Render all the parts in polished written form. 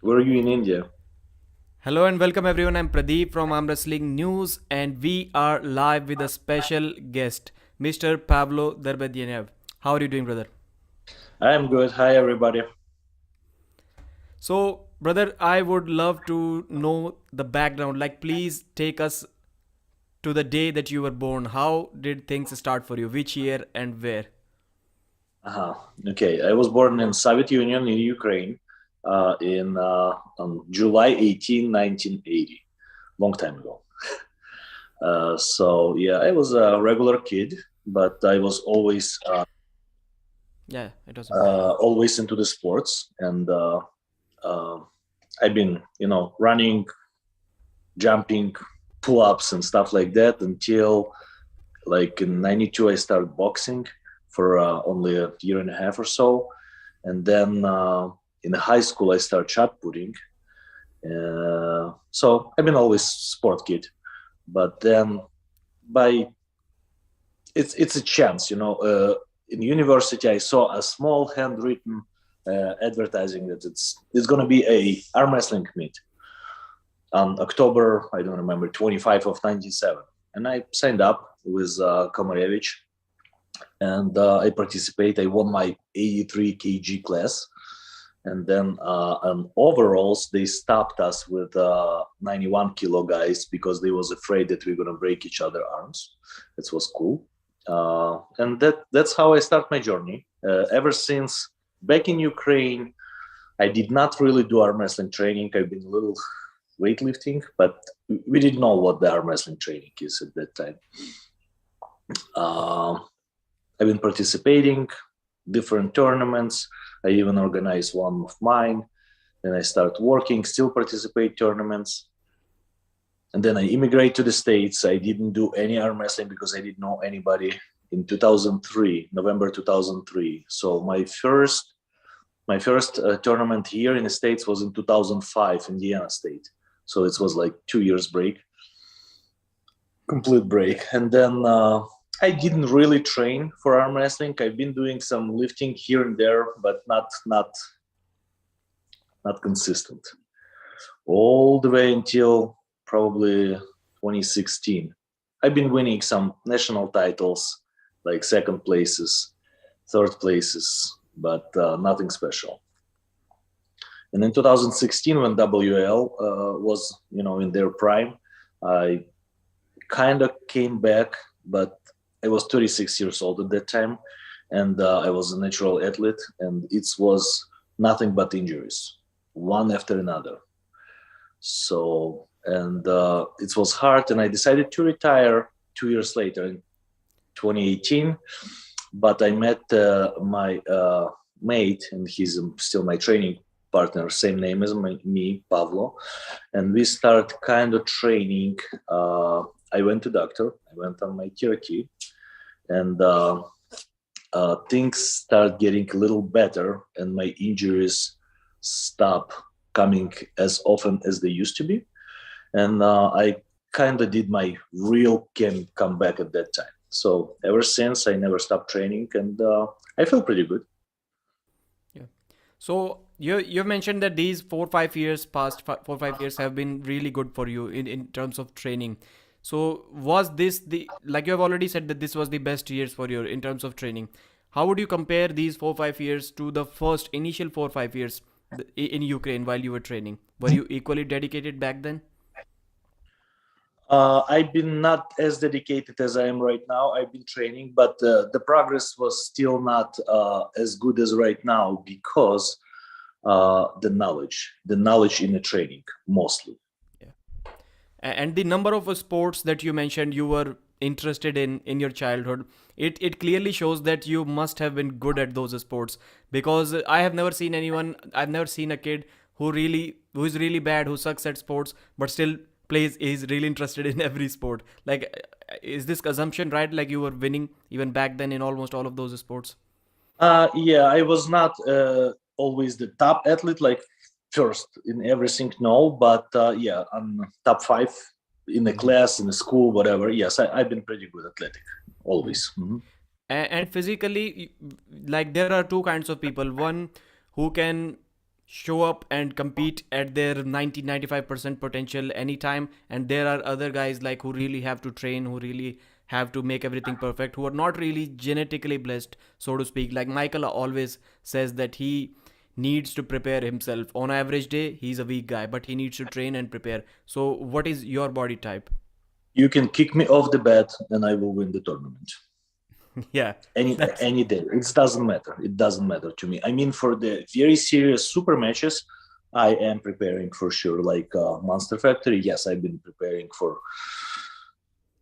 Were you in India? Hello and welcome everyone. I'm Pradeep from Armwrestling News and we are live with a special guest, Mr. Pavlo Derbedyenyev. How are you doing, brother? I'm good. Hi, everybody. So, brother, I would love to know the background. Like, please take us to the day that you were born. How did things start for you? Which year and where? Uh-huh. Okay, I was born in Soviet Union in Ukraine in on July 18, 1980, long time ago. So yeah, I was a regular kid, but I was Yeah, it was important. always into the sports, and uh, I've been running, jumping, pull-ups, and stuff like that until like in '92 I started boxing for only a year and a half or so, and then in high school I started shot putting. So I've been always sport kid, but then by it's a chance, in university I saw a small handwritten advertising that it's going to be a arm wrestling meet on October, I don't remember, 25 of 97, and I signed up with Komarevich, and I participate. I won my 83 kg class, and then on overalls they stopped us with 91 kilo guys because they was afraid that we're gonna break each other arms. That was cool, and that's how I start my journey. Ever since back in Ukraine, I did not really do arm wrestling training. I've been a little weightlifting, but we didn't know what the arm wrestling training is at that time. Uh, I've been participating different tournaments. I even organized one of mine. Then I start working, still participate tournaments. And then I immigrate to the States. I didn't do any arm wrestling because I didn't know anybody in 2003, November 2003. So my first tournament here in the States was in 2005, Indiana State. So it was like 2 years break, complete break. And then I didn't really train for arm wrestling. I've been doing some lifting here and there, but not consistent. All the way until probably 2016. I've been winning some national titles, like second places, third places, but nothing special. And in 2016, when WL was, in their prime, I kind of came back, but I was 36 years old at that time, and I was a natural athlete, and it was nothing but injuries, one after another. So, and it was hard, and I decided to retire 2 years later in 2018. But I met my mate, and he's still my training partner, same name as me, Pavlo, and we start kind of training. I went to doctor. I went on my therapy, and things start getting a little better, and my injuries stop coming as often as they used to be, and I kind of did my real comeback at that time. So ever since, I never stopped training, and I feel pretty good. Yeah. So you mentioned that these 4 5 years past 4 5 years have been really good for you in terms of training. So was this the like you have already said that this was the best years for you in terms of training. How would you compare these 4 5 years to the first initial 4 5 years in Ukraine while you were training? Were you equally dedicated back then? I've been not as dedicated as I am right now. I've been training, but the progress was still not as good as right now because the knowledge in the training mostly. Yeah. And the number of sports that you mentioned you were interested in your childhood, it clearly shows that you must have been good at those sports, because I've never seen a kid who is really bad, who sucks at sports but still plays is really interested in every sport. Like, is this assumption right, like you were winning even back then in almost all of those sports? Yeah, I was not always the top athlete, like first in everything, no, but yeah, I'm top five in the Mm-hmm. class, in the school, whatever. Yes, I've been pretty good athletic, always. Mhm. And physically, like, there are two kinds of people. One who can show up and compete at their 90-95% potential anytime, and there are other guys like who really have to train, who really have to make everything perfect, who are not really genetically blessed, so to speak. Like Michael always says that he needs to prepare himself. On average day he's a weak guy, but he needs to train and prepare. So what is your body type? You can kick me off the bed and I will win the tournament. Yeah, Any day. It doesn't matter. It doesn't matter to me. I mean, for the very serious super matches, I am preparing for sure. Like Monster Factory, yes, I've been preparing for.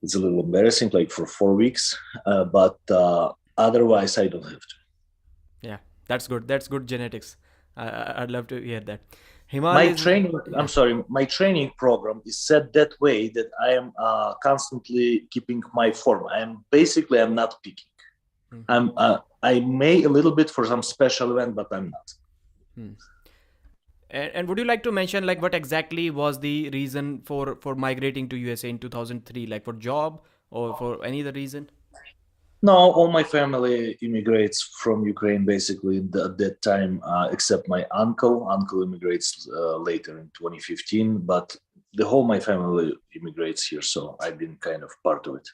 It's a little embarrassing, like for 4 weeks, but otherwise, I don't have to. yeah, that's good. That's good genetics. I'd love to hear that. My Himal is, training, I'm yeah. sorry, my training program is set that way that I am constantly keeping my form. I'm not peaking. Mhm. I may a little bit for some special event, but I'm not. Hmm. And would you like to mention like what exactly was the reason for migrating to USA in 2003? Like for job or for any other reason? No, all my family immigrates from Ukraine basically at that time, except my uncle. Uncle immigrates later in 2015, but the whole my family immigrates here, so I've been kind of part of it.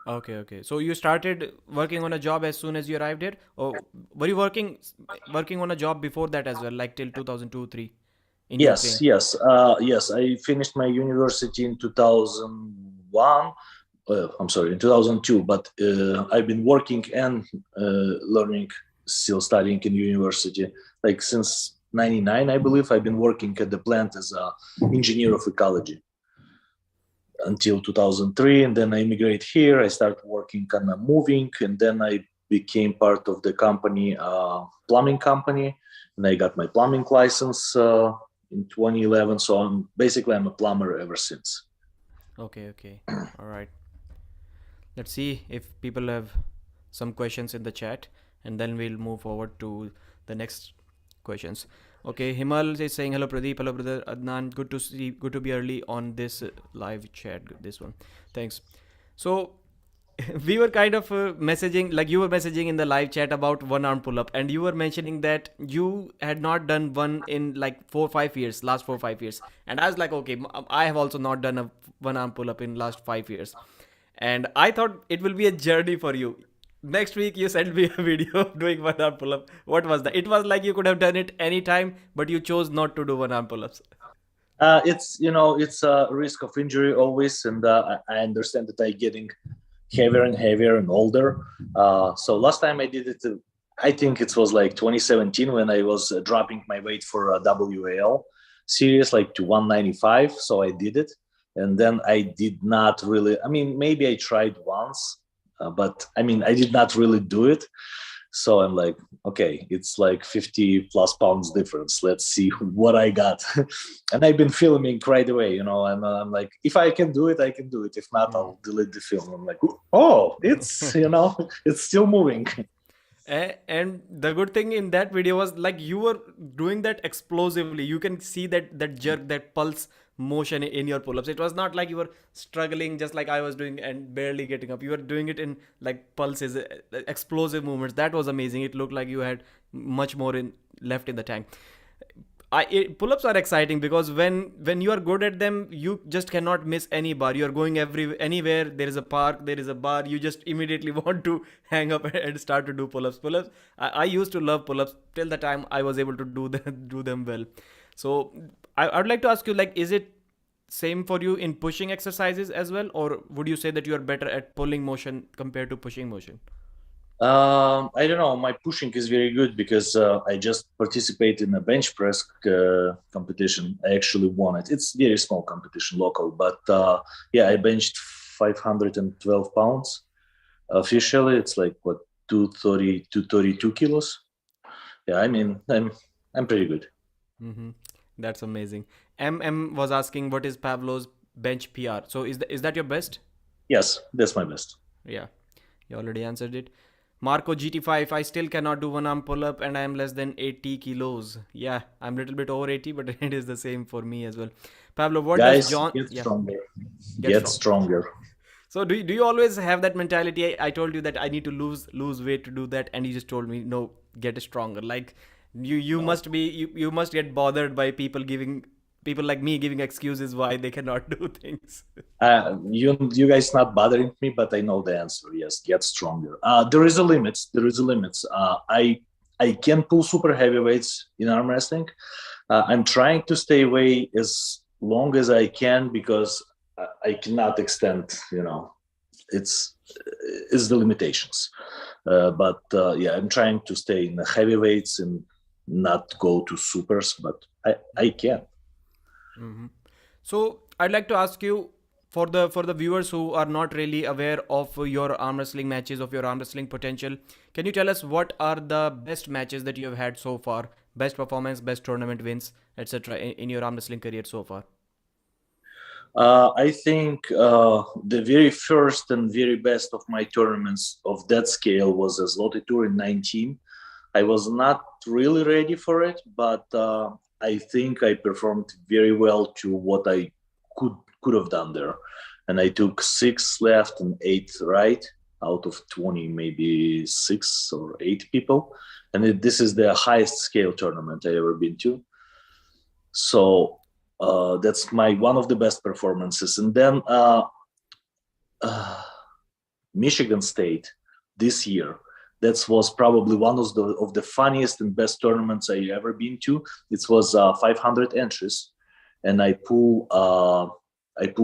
Okay, okay. So you started working on a job as soon as you arrived here, or were you working on a job before that as well, like till 2002, three in Yes, Ukraine? yes, yes. I finished my university in 2001. I'm sorry, in 2002. But I've been working and learning, still studying in university, like since '99, I believe. I've been working at the plant as a engineer of ecology until 2003, and then I immigrated here. I started working on moving, and then I became part of the company, plumbing company, and I got my plumbing license in 2011. So I'm a plumber ever since. Okay, okay. All right. Let's see if people have some questions in the chat, and then we'll move forward to the next questions. Okay, Himal is saying hello Pradeep, hello brother Adnan. Good to be early on this live chat. This one, thanks. So we were kind of messaging, like you were messaging in the live chat about one arm pull up, and you were mentioning that you had not done one in like 4 5 years, last 4 5 years, and I was like, okay, I have also not done a one arm pull up in last 5 years, and I thought it will be a journey for you. Next week you sent me a video of doing one arm pull up. What was that? It was like you could have done it anytime, but you chose not to do one arm pull ups. It's a risk of injury always, and I understand that I'm getting heavier and heavier and older. So last time I did it, I think it was like 2017 when I was dropping my weight for a WAL series, like to 195. So I did it, and then I did not really. I mean, maybe I tried once, but I mean, I did not really do it. So I'm like, okay, it's like 50 plus pounds difference. Let's see what I got. And I've been filming right away, and I'm like, if I can do it, I can do it. If not, Hmm. I'll delete the film. I'm like, oh, it's still moving. And the good thing in that video was like you were doing that explosively. You can see that jerk, that pulse motion in your pull-ups. It was not like you were struggling just like I was doing and barely getting up. You were doing it in like pulses, explosive movements. That was amazing. It looked like you had much more in left in the tank. Pull-ups are exciting because when you are good at them, you just cannot miss any bar. You are going anywhere. There is a park, there is a bar. You just immediately want to hang up and start to do pull-ups. Pull-ups. I used to love pull-ups till the time I was able to do them well. So I'd like to ask you, like, is it same for you in pushing exercises as well, or would you say that you are better at pulling motion compared to pushing motion? I don't know. My pushing is very good because I just participated in a bench press competition. I actually won it. It's very small competition, local, but yeah, I benched 512 pounds. Officially, it's like what 230, 232 kilos. Yeah, I mean, I'm pretty good. Mm-hmm. That's amazing. MM was asking what is Pavlo's bench PR. So is that your best? Yes, that's my best. Yeah, you already answered it. Marco GT5, I still cannot do one arm pull up and I am less than 80 kilos. Yeah, I'm a little bit over 80, but it is the same for me as well. Pavlo, what does Guys, John. get Yeah, stronger. get Get strong. stronger. So do you always have that mentality? I told you that I need to lose weight to do that, and you just told me no, get stronger. Like You No. must be you must get bothered by people like me giving excuses why they cannot do things. You guys not bothering me, but I know the answer. Yes, get stronger. There is a limit. There is a limit. I can pull super heavyweights in arm wrestling. I'm trying to stay away as long as I can because I cannot extend. It's the limitations. But yeah, I'm trying to stay in the heavyweights and not go to supers, but I can. Hmm. So I'd like to ask you, for the viewers who are not really aware of your arm wrestling matches, of your arm wrestling potential, can you tell us what are the best matches that you have had so far, best performance, best tournament wins, etc. In your arm wrestling career so far? I think the very first and very best of my tournaments of that scale was a Zloty Tour in 19. I was not really ready for it, but I think I performed very well to what I could have done there. And I took 6 left and 8 right out of 20, maybe 6 or 8 people. And this is the highest scale tournament I ever been to. So that's my one of the best performances. And then uh, Michigan State this year. That was probably one of the funniest and best tournaments I ever been to. It was 500 entries, and I pull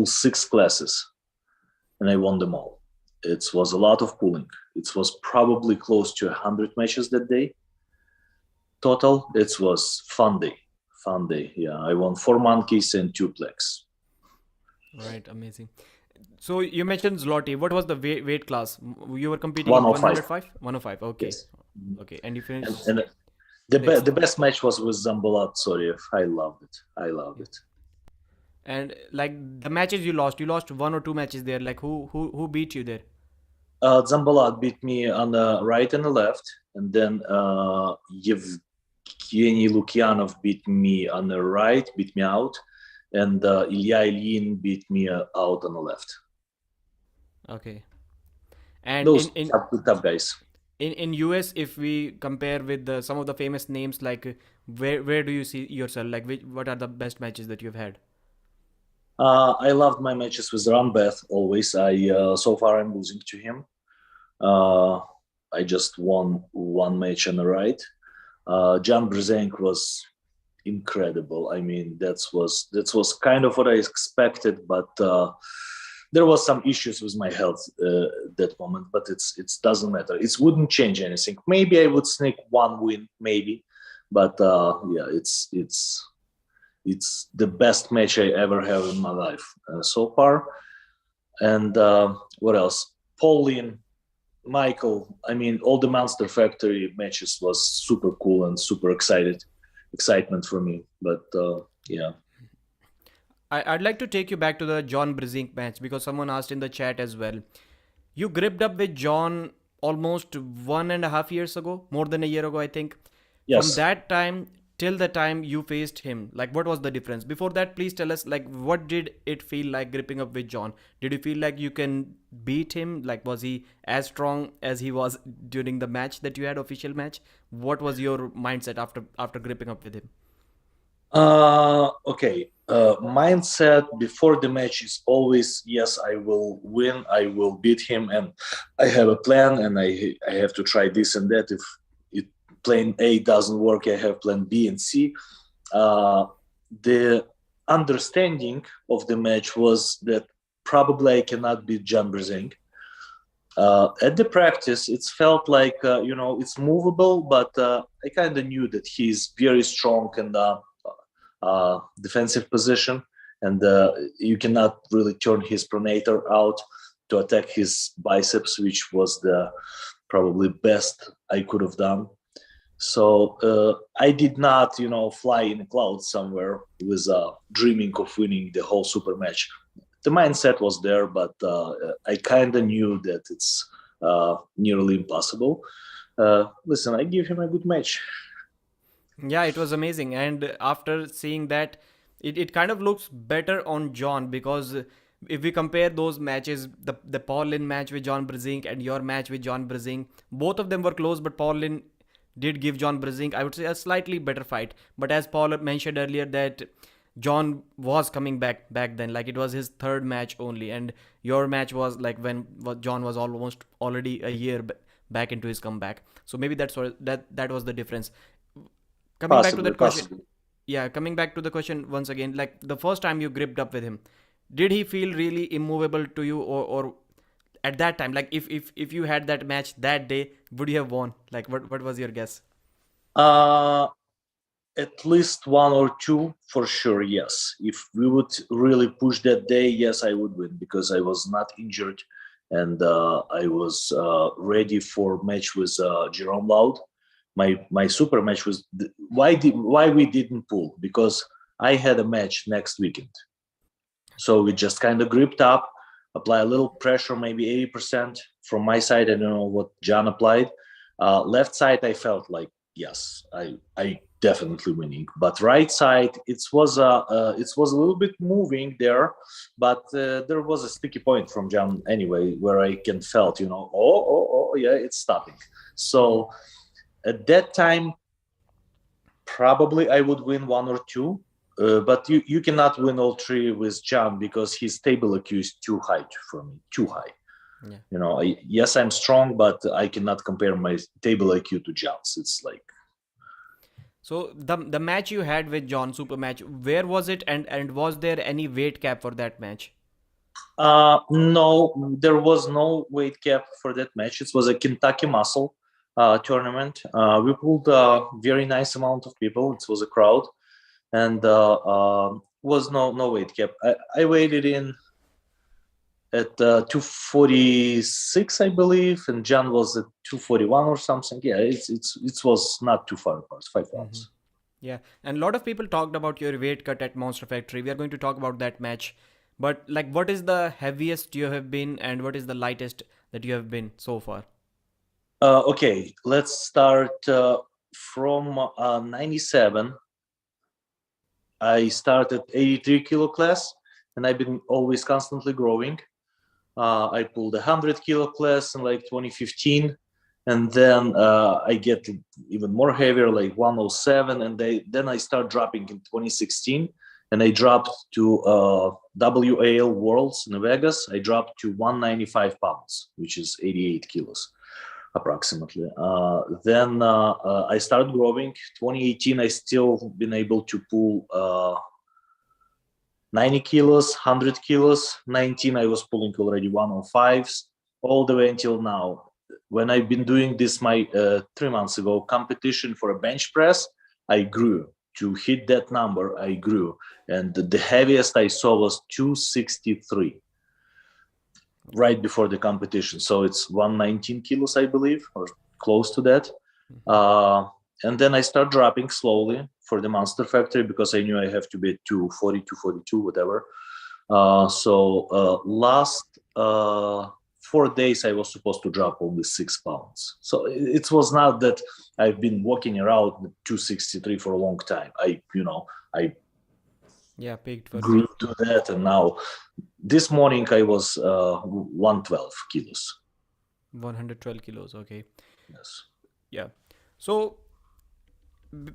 6 classes, and I won them all. It was a lot of pulling. It was probably close to 100 matches that day total. It was fun day. Fun day. Yeah, I won 4 monkeys and 2 plex. Right, amazing. So you mentioned Zloty. What was the weight class? You were competing in 105. 105? 105. Okay. Yes. Okay. And you And, finished and sixth. the best match was with Zambolat Soriev. I loved it. I loved Yeah. it. And like the matches you lost one or two matches there. Like who beat you there? Zambolat beat me on the right and the left, and then Evgeny Lukyanov beat me on the right, beat me out, and Ilya Ilyin beat me out on the left. Okay. And Those tough guys. in US, if we compare with some of the famous names, like where do you see yourself? Like what are the best matches that you've had? I loved my matches with Rambeth always. So far I'm losing to him. Uh, I just won one match on the right. John Brzenk was incredible. I mean, that was kind of what I expected, but there was some issues with my health that moment. But it doesn't matter. It wouldn't change anything. Maybe I would sneak one win, maybe, but yeah, it's the best match I ever have in my life so far. And what else? Paul Linn, Michael. I mean, all the Monster Factory matches was super cool and super excitement for me. But yeah, I'd like to take you back to the John Brzenk match because someone asked in the chat as well. You gripped up with John almost 1.5 years ago, more than a year ago, I think. From yes. that time till the time you faced him, like what was the difference? Before that, please tell us, like, what did it feel like gripping up with John? Did you feel like you can beat him? Like, was he as strong as he was during the match that you had, official match? What was your mindset after gripping up with him? Okay. Mindset before the match is always yes, I will win, I will beat him, and I have a plan, and I have to try this and that. If plan A doesn't work, I have plan B and C. The understanding of the match was that probably I cannot beat John Brzenk. At the practice, it felt like it's movable, but I kind of knew that he's very strong and defensive position, and you cannot really turn his pronator out to attack his biceps, which was the probably best I could have done. So I did not, fly in a cloud somewhere with dreaming of winning the whole super match. The mindset was there, but I kind of knew that it's nearly impossible. Listen, I give him a good match. Yeah, it was amazing. And after seeing that, it kind of looks better on John because if we compare those matches, the Paul Linn match with John Brzenk and your match with John Brzenk, both of them were close, but Paul Linn did give John Brzenk, I would say, a slightly better fight. But as Paul mentioned earlier, that John was coming back then, like it was his third match only, and your match was like when John was almost already a year back into his comeback. So maybe that's what that was the difference. Coming back to Possibly, that question, possibly. yeah, coming back to the question once again, like the first time you gripped up with him, did he feel really immovable to you, or at that time, like if you had that match that day, would you have won? Like what was your guess? Uh, at least one or two for sure, yes. If we would really push that day, yes, I would win because I was not injured and I was ready for match with Jerome Loud. My super match was why we didn't pull because I had a match next weekend. So we just kind of gripped up, apply a little pressure, maybe 80% from my side. I don't know what John applied. Left side, I felt like yes, I definitely winning. But right side, it was a little bit moving there, but there was a sticky point from John anyway where I can felt yeah, it's stopping. Hmm. So at that time, probably I would win one or two, but you cannot win all three with John because his table IQ is too high for me, too high. Yeah. Yes, I'm strong, but I cannot compare my table IQ to John's. It's like So the match you had with John, super match, where was it, and was there any weight cap for that match? no, there was no weight cap for that match. It was a Kentucky Muscle tournament. We pulled a very nice amount of people. It was a crowd, and was no weight cap. I waited in at 246, I believe, and John was at 241 or something. Yeah, it was not too far apart, 5 rounds. Yeah, and a lot of people talked about your weight cut at Monster Factory. We are going to talk about that match. But like what is the heaviest you have been and what is the lightest that you have been so far? Okay, let's start from 97. I started 83 kilo class, and I've been always constantly growing. I pulled 100 kilo class in like 2015, and then I get even more heavier, like 107, and then I start dropping in 2016, and I dropped to WAL Worlds in Vegas. I dropped to 195 pounds, which is 88 kilos approximately. Then I started growing. 2018, I still been able to pull 90 kilos, 100 kilos. 19, I was pulling already 105s, all the way until now. When I've been doing this, my 3 months ago competition for a bench press, I grew. To hit that number, I grew. And the heaviest I saw was 263 right before the competition. So it's 119 kilos, I believe, or close to that. And then I start dropping slowly for the Monster Factory because I knew I have to be at 240, 242, whatever. Last 4 days, I was supposed to drop only 6 pounds. So it was not that I've been walking around with 263 for a long time. I Yeah, peaked for you. grew to that, and now this morning I was 112 kilos. 112 kilos, okay. Yes. Yeah. So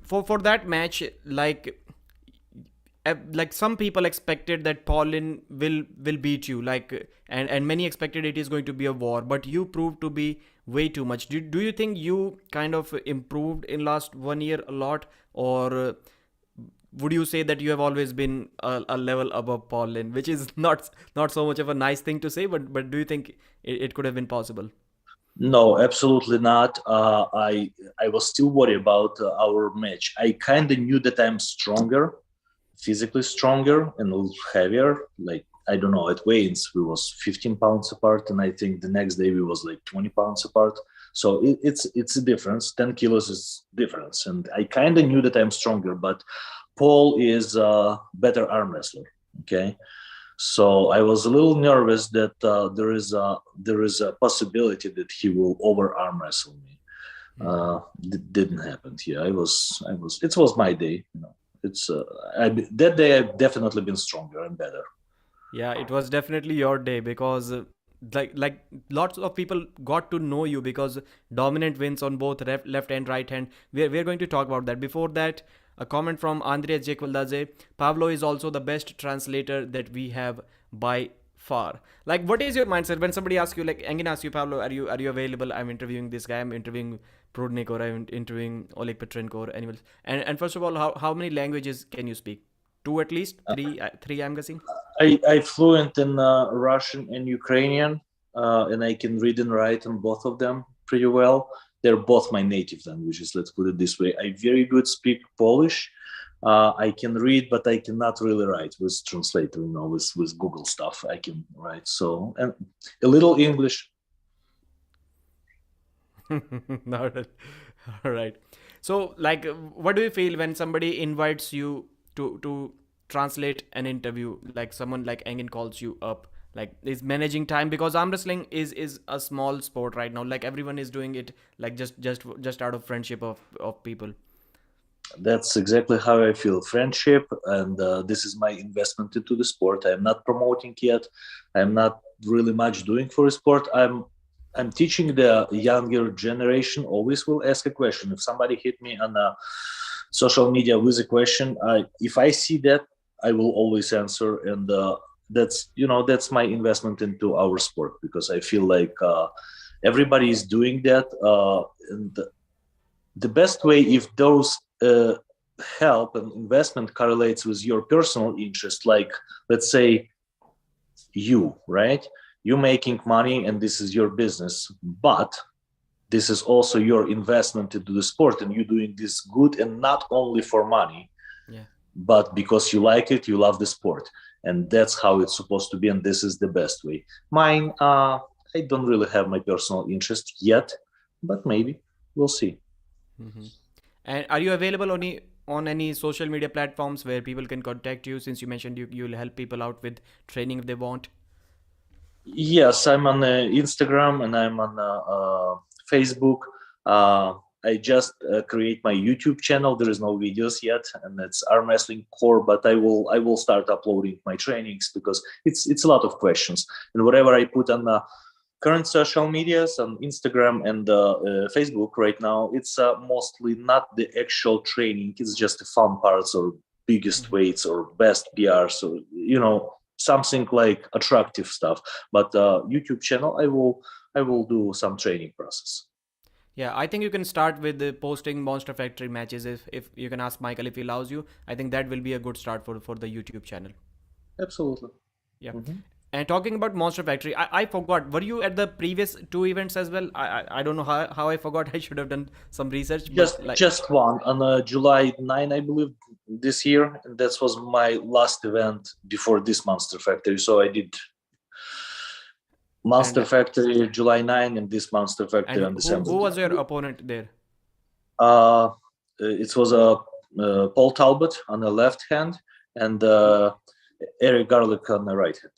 for that match, like some people expected that Paul Linn will beat you, like, and many expected it is going to be a war, but you proved to be way too much. Do you think you kind of improved in last 1 year a lot, or would you say that you have always been a level above Paul Linn, which is not so much of a nice thing to say, but do you think it could have been possible? No, absolutely not. I was still worried about our match. I kind of knew that I'm stronger, physically stronger and a little heavier. Like I don't know, at weigh-ins we was 15 pounds apart, and I think the next day we was like 20 pounds apart. So it's a difference. 10 kilos is difference, and I kind of knew that I'm stronger. But Paul is a better arm wrestler. Okay, so I was a little nervous that there is a possibility that he will over arm wrestle me. Didn't happen. Yeah, I was. It was my day. It's that day I've definitely been stronger and better. Yeah, it was definitely your day because like lots of people got to know you because dominant wins on both left and right hand. We're going to talk about that. Before that, a comment from Andrea Jekwaldaze. Pavlo is also the best translator that we have by far. Like, what is your mindset when somebody asks you, like Engin asks you, Pavlo, are you available? I'm interviewing this guy, I'm interviewing Prudnik, or I'm interviewing Oleg Petrenko or anyone else. And first of all, how many languages can you speak? Two at least? Three, I'm guessing? I fluent in Russian and Ukrainian, and I can read and write on both of them pretty well. They're both my native languages, let's put it this way. I very good speak Polish. I can read, but I cannot really write with translator, with Google stuff. I can write, so, and a little English. All right. So, like, what do you feel when somebody invites you to translate an interview? Like someone like Engin calls you up, like is managing time, because arm wrestling is a small sport right now. Like everyone is doing it, like just out of friendship of people. That's exactly how I feel. Friendship, and this is my investment into the sport. I'm not promoting yet. I'm not really much doing for a sport. I'm teaching the younger generation. Always will ask a question. If somebody hit me on social media with a question, if I see that, I will always answer. And that's my investment into our sport, because I feel like everybody is doing that. And the best way, if those help and investment correlates with your personal interest, like let's say you, right? You're making money and this is your business, but this is also your investment into the sport, and you're doing this good, and not only for money, Yeah. but because you like it, you love the sport, and that's how it's supposed to be. And this is the best way. Mine, I don't really have my personal interest yet, but maybe we'll see. Mm-hmm. And are you available on any social media platforms where people can contact you? Since you mentioned you'll help people out with training if they want. Yes, I'm on Instagram and I'm on Facebook. Uh, I just create my YouTube channel. There is no videos yet, and it's Arm Wrestling Core. But I will start uploading my trainings, because it's a lot of questions, and whatever I put on the current social medias on Instagram and Facebook right now, it's mostly not the actual training. It's just the fun parts, or biggest weights, or best PRs, or something like attractive stuff. But YouTube channel, I will do some training process. Yeah, I think you can start with the posting Monster Factory matches. If you can ask Michael if he allows you, I think that will be a good start for the YouTube channel. Absolutely. Yeah. Hmm. And talking about Monster Factory, I forgot. Were you at the previous two events as well? I don't know how I forgot. I should have done some research. Just But like, just one on July 9, I believe, this year, and that was my last event before this Monster Factory. So I did Monster and Factory July 9, and this Monster Factory and on who December. was your opponent there? It was a Paul Talbot on the left hand, and Eric Garlic on the right hand.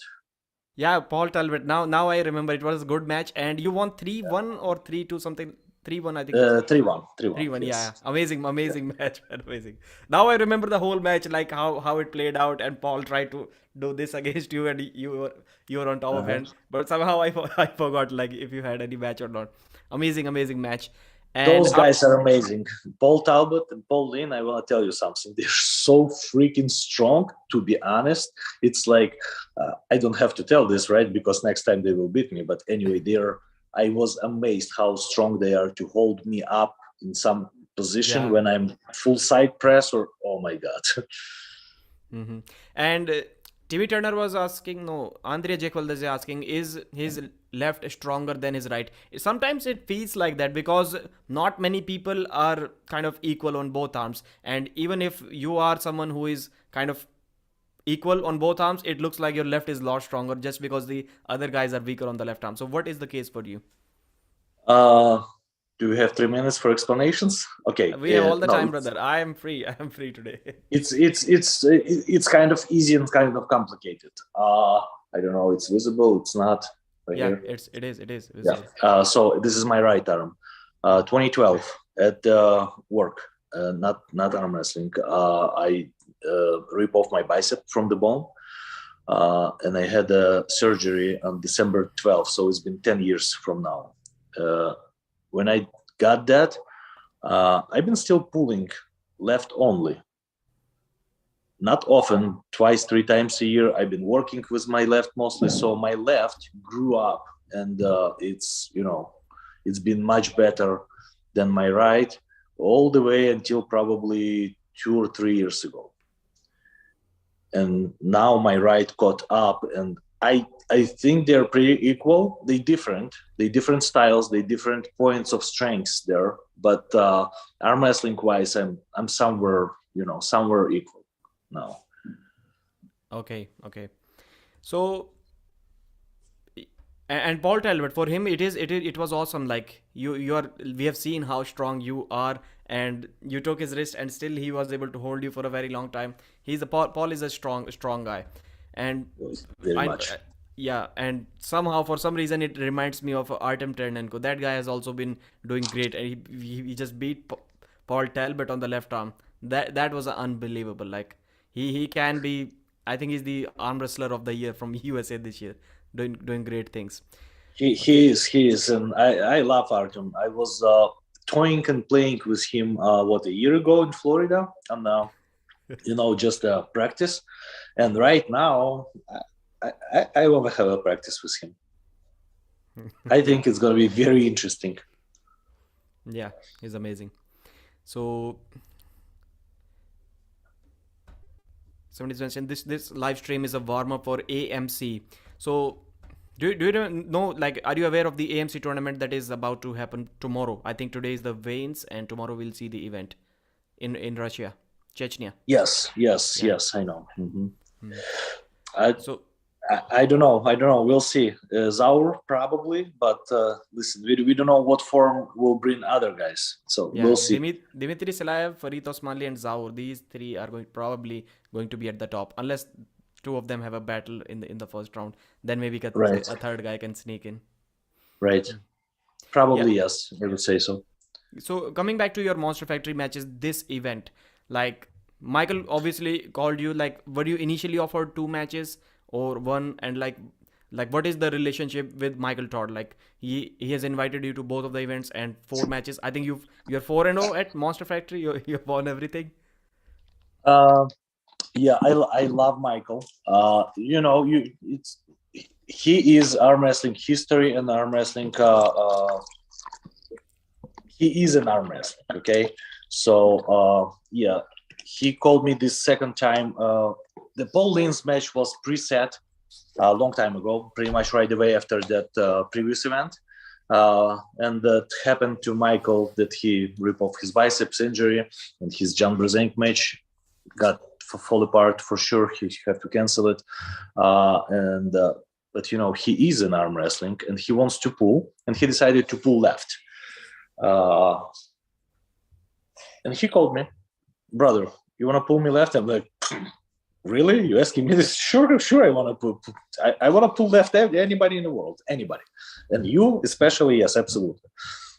Yeah, Paul Talbot. Now I remember, it was a good match, and you won 3-1 or 3-2 something. 3-1, I think. 3-1, 3-1. 3-1. Yeah, Yes. yeah. Amazing match, man. Amazing. Now I remember the whole match, like how it played out, and Paul tried to do this against you, and you were on top of Uh-huh. him. But somehow I forgot, like, if you had any match or not. Amazing match. And Those guys are amazing. Paul Talbot and Paul Linn, I want to tell you something. They're so freaking strong, to be honest. It's like, I don't have to tell this, right? Because next time they will beat me. But anyway, I was amazed how strong they are to hold me up in some position yeah. when I'm full side press, or, oh my God. Mm-hmm. And Timmy Turner was asking, no, Andrea Jekyll is asking, is his left stronger than his right? Sometimes it feels like that because not many people are kind of equal on both arms. And even if you are someone who is kind of equal on both arms, it looks like your left is a lot stronger just because the other guys are weaker on the left arm. So, what is the case for you? Uh, do we have 3 minutes for explanations? Okay. We have all the No, time, brother. I am free. I am free today. it's kind of easy and kind of complicated. I don't know. It's visible. It's not right Yeah, here. it is Yeah. visible. So this is my right arm. 2012 at work. Not arm wrestling. I rip off my bicep from the bone. and I had a surgery on December 12th, so it's been 10 years from now. When I got that, I've been still pulling left only. Not often, twice, 3 times a year. I've been working with my left mostly, so my left grew up, and it's been much better than my right all the way until probably 2 or 3 years ago. And now my right caught up, and I think they're pretty equal. They different styles, they different points of strengths there. But arm wrestling wise, I'm somewhere equal now. Okay. So, and Paul Talbot, for him, it was awesome. Like we have seen how strong you are, and you took his wrist, and still he was able to hold you for a very long time. Paul is a strong guy, and Very I much. yeah, and somehow for some reason it reminds me of Artem Ternenko. That guy has also been doing great, and he just beat Paul Talbot on the left arm. That was unbelievable. Like he can be. I think he's the arm wrestler of the year from USA this year, doing great things. Okay. He is, and I love Artem. I was toying and playing with him a year ago in Florida, and just practice. And right now, I want to have a practice with him. I think it's going to be very interesting. Yeah, he's amazing. So somebody's mentioned this live stream is a warm up for AMC. So do you know, like, are you aware of the AMC tournament that is about to happen tomorrow? I think today is the veins, and tomorrow we'll see the event in Russia, Chechnya. Yes, Yeah. I know. Hmm. I, So I don't know. We'll see. Zaur probably, but listen, we don't know what form will bring other guys. So yeah, we'll see. Dimitri Selayev, Farid Osmanli, and Zaur. These three are probably going to be at the top, unless two of them have a battle in the first round. Then maybe Right, a third guy can sneak in. right. Yeah. Probably yes. I would say so. So coming back to your Monster Factory matches, this event, like Michael obviously called you. Like, were you initially offered 2 matches or one? And like what is the relationship with Michael Todd? Like he has invited you to both of the events and 4 matches. I think you're 4-0 at Monster Factory. You've won everything. Uh, yeah, I love Michael. He is arm wrestling history and arm wrestling. He is an arm wrestling. Okay, so yeah, he called me this second time. The Paul Linn's match was preset a long time ago, pretty much right away after that previous event. And that happened to Michael, that he ripped off his biceps injury, and his John Brzenk match got fall apart for sure. He had to cancel it. But he is in arm wrestling, and he wants to pull, and he decided to pull left. And he called me, brother, you want to pull me left? I'm like, really? You asking me this? Sure. I want to pull. I want to pull left. Anybody in the world, anybody, and you especially. Yes, absolutely.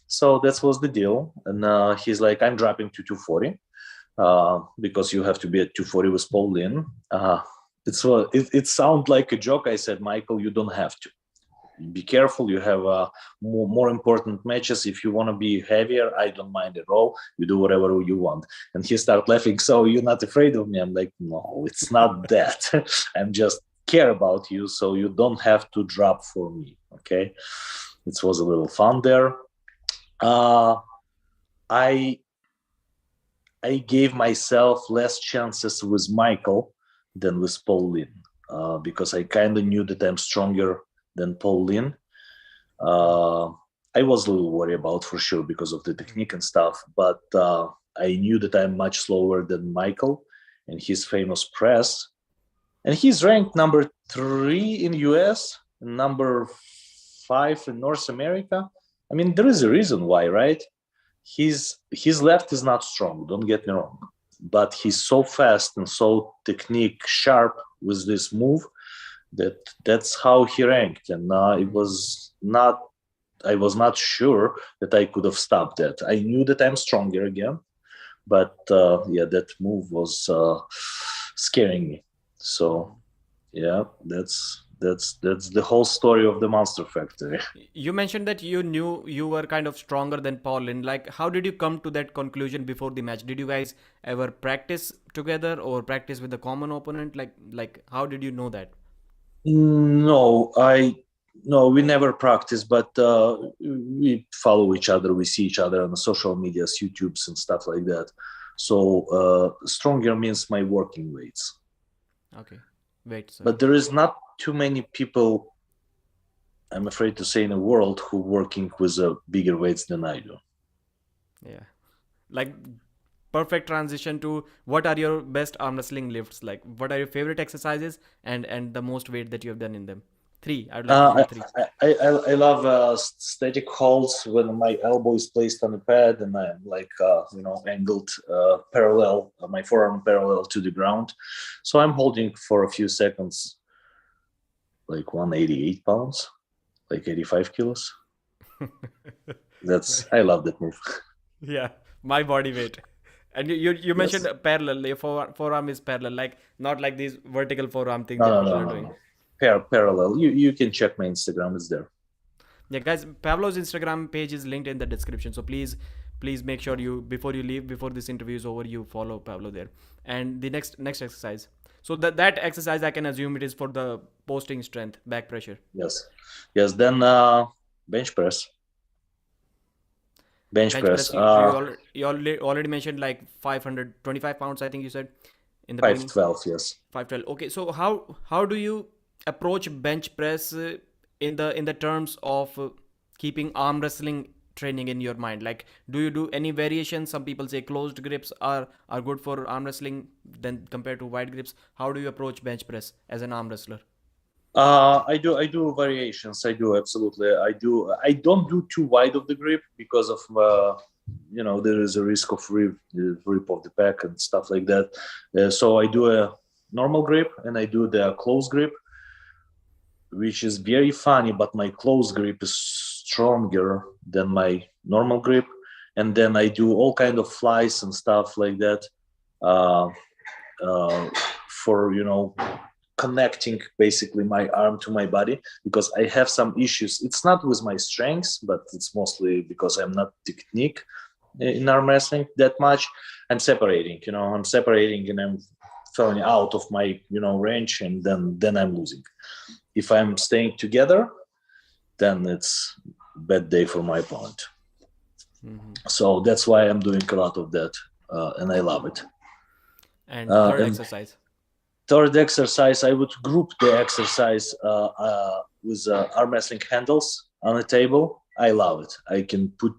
So that was the deal. And he's like, I'm dropping to 240 because you have to be at 240 with Paul Linn. It sounds like a joke. I said, Michael, you don't have to. Be careful. You have more important matches. If you want to be heavier, I don't mind at all. You do whatever you want. And he started laughing. So you're not afraid of me? I'm like, no, it's not that. I'm just care about you. So you don't have to drop for me. Okay. It was a little fun there. I gave myself less chances with Michael than with Paul Linn because I kind of knew that I'm stronger than Paul Linn. I was a little worried about for sure because of the technique and stuff, but I knew that I'm much slower than Michael and his famous press. And he's ranked number 3 in US, number 5 in North America. I mean, there is a reason why, right? His left is not strong, don't get me wrong, but he's so fast and so technique sharp with this move that's how he ranked. And I was not sure that I could have stopped that. I knew that I'm stronger again, but that move was scaring me. So Yeah, that's the whole story of the Monster Factory. You mentioned that you knew you were kind of stronger than Paul Linn. Like, how did you come to that conclusion before the match? Did you guys ever practice together or practice with a common opponent? Like how did you know that? No, no, we never practice, but we follow each other. We see each other on the social medias, YouTubes, and stuff like that. So stronger means my working weights. Okay, wait, sorry. But there is not too many people, I'm afraid to say, in the world who working with bigger weights than I do. Yeah, like perfect transition to what are your best arm wrestling lifts? Like, what are your favorite exercises and the most weight that you have done in them? Three. I'd like to know Uh, three. I love static holds when my elbow is placed on the pad and I'm like angled parallel, my forearm parallel to the ground. So I'm holding for a few seconds, like 188 pounds, like 85 kilos. I love that move. Yeah, my body weight. And you mentioned Yes. parallel. Your forearm is parallel, like not like these vertical forearm thing No, that no, people no, are no, doing. no. Parallel. You can check my Instagram. It's there. Yeah, guys, Pavlo's Instagram page is linked in the description. So please make sure you before you leave, before this interview is over, you follow Pavlo there. And the next exercise. So that exercise, I can assume it is for the posting strength, back pressure. Yes. Yes. Then bench press. Bench Bench press. press, you already mentioned like 525 pounds, I think you said in the beginning. 512. Yes. 512. Okay, so how do you approach bench press in the terms of keeping arm wrestling training in your mind? Like, do you do any variations? Some people say closed grips are good for arm wrestling than compared to wide grips. How do you approach bench press as an arm wrestler? I do variations. I do absolutely. I don't do too wide of the grip because of there is a risk of rip of the pack and stuff like that. So I do a normal grip and I do the close grip, which is very funny. But my close grip is stronger than my normal grip, and then I do all kind of flies and stuff like that. Uh, for connecting basically my arm to my body because I have some issues. It's not with my strengths, but it's mostly because I'm not technique in arm wrestling that much. I'm separating, and I'm falling out of my range, and then I'm losing. If I'm staying together, then it's bad day for my opponent. Mm-hmm. So that's why I'm doing a lot of that, and I love it. And third And exercise. third exercise, I would group the exercise with arm wrestling handles on a table. I love it. I can put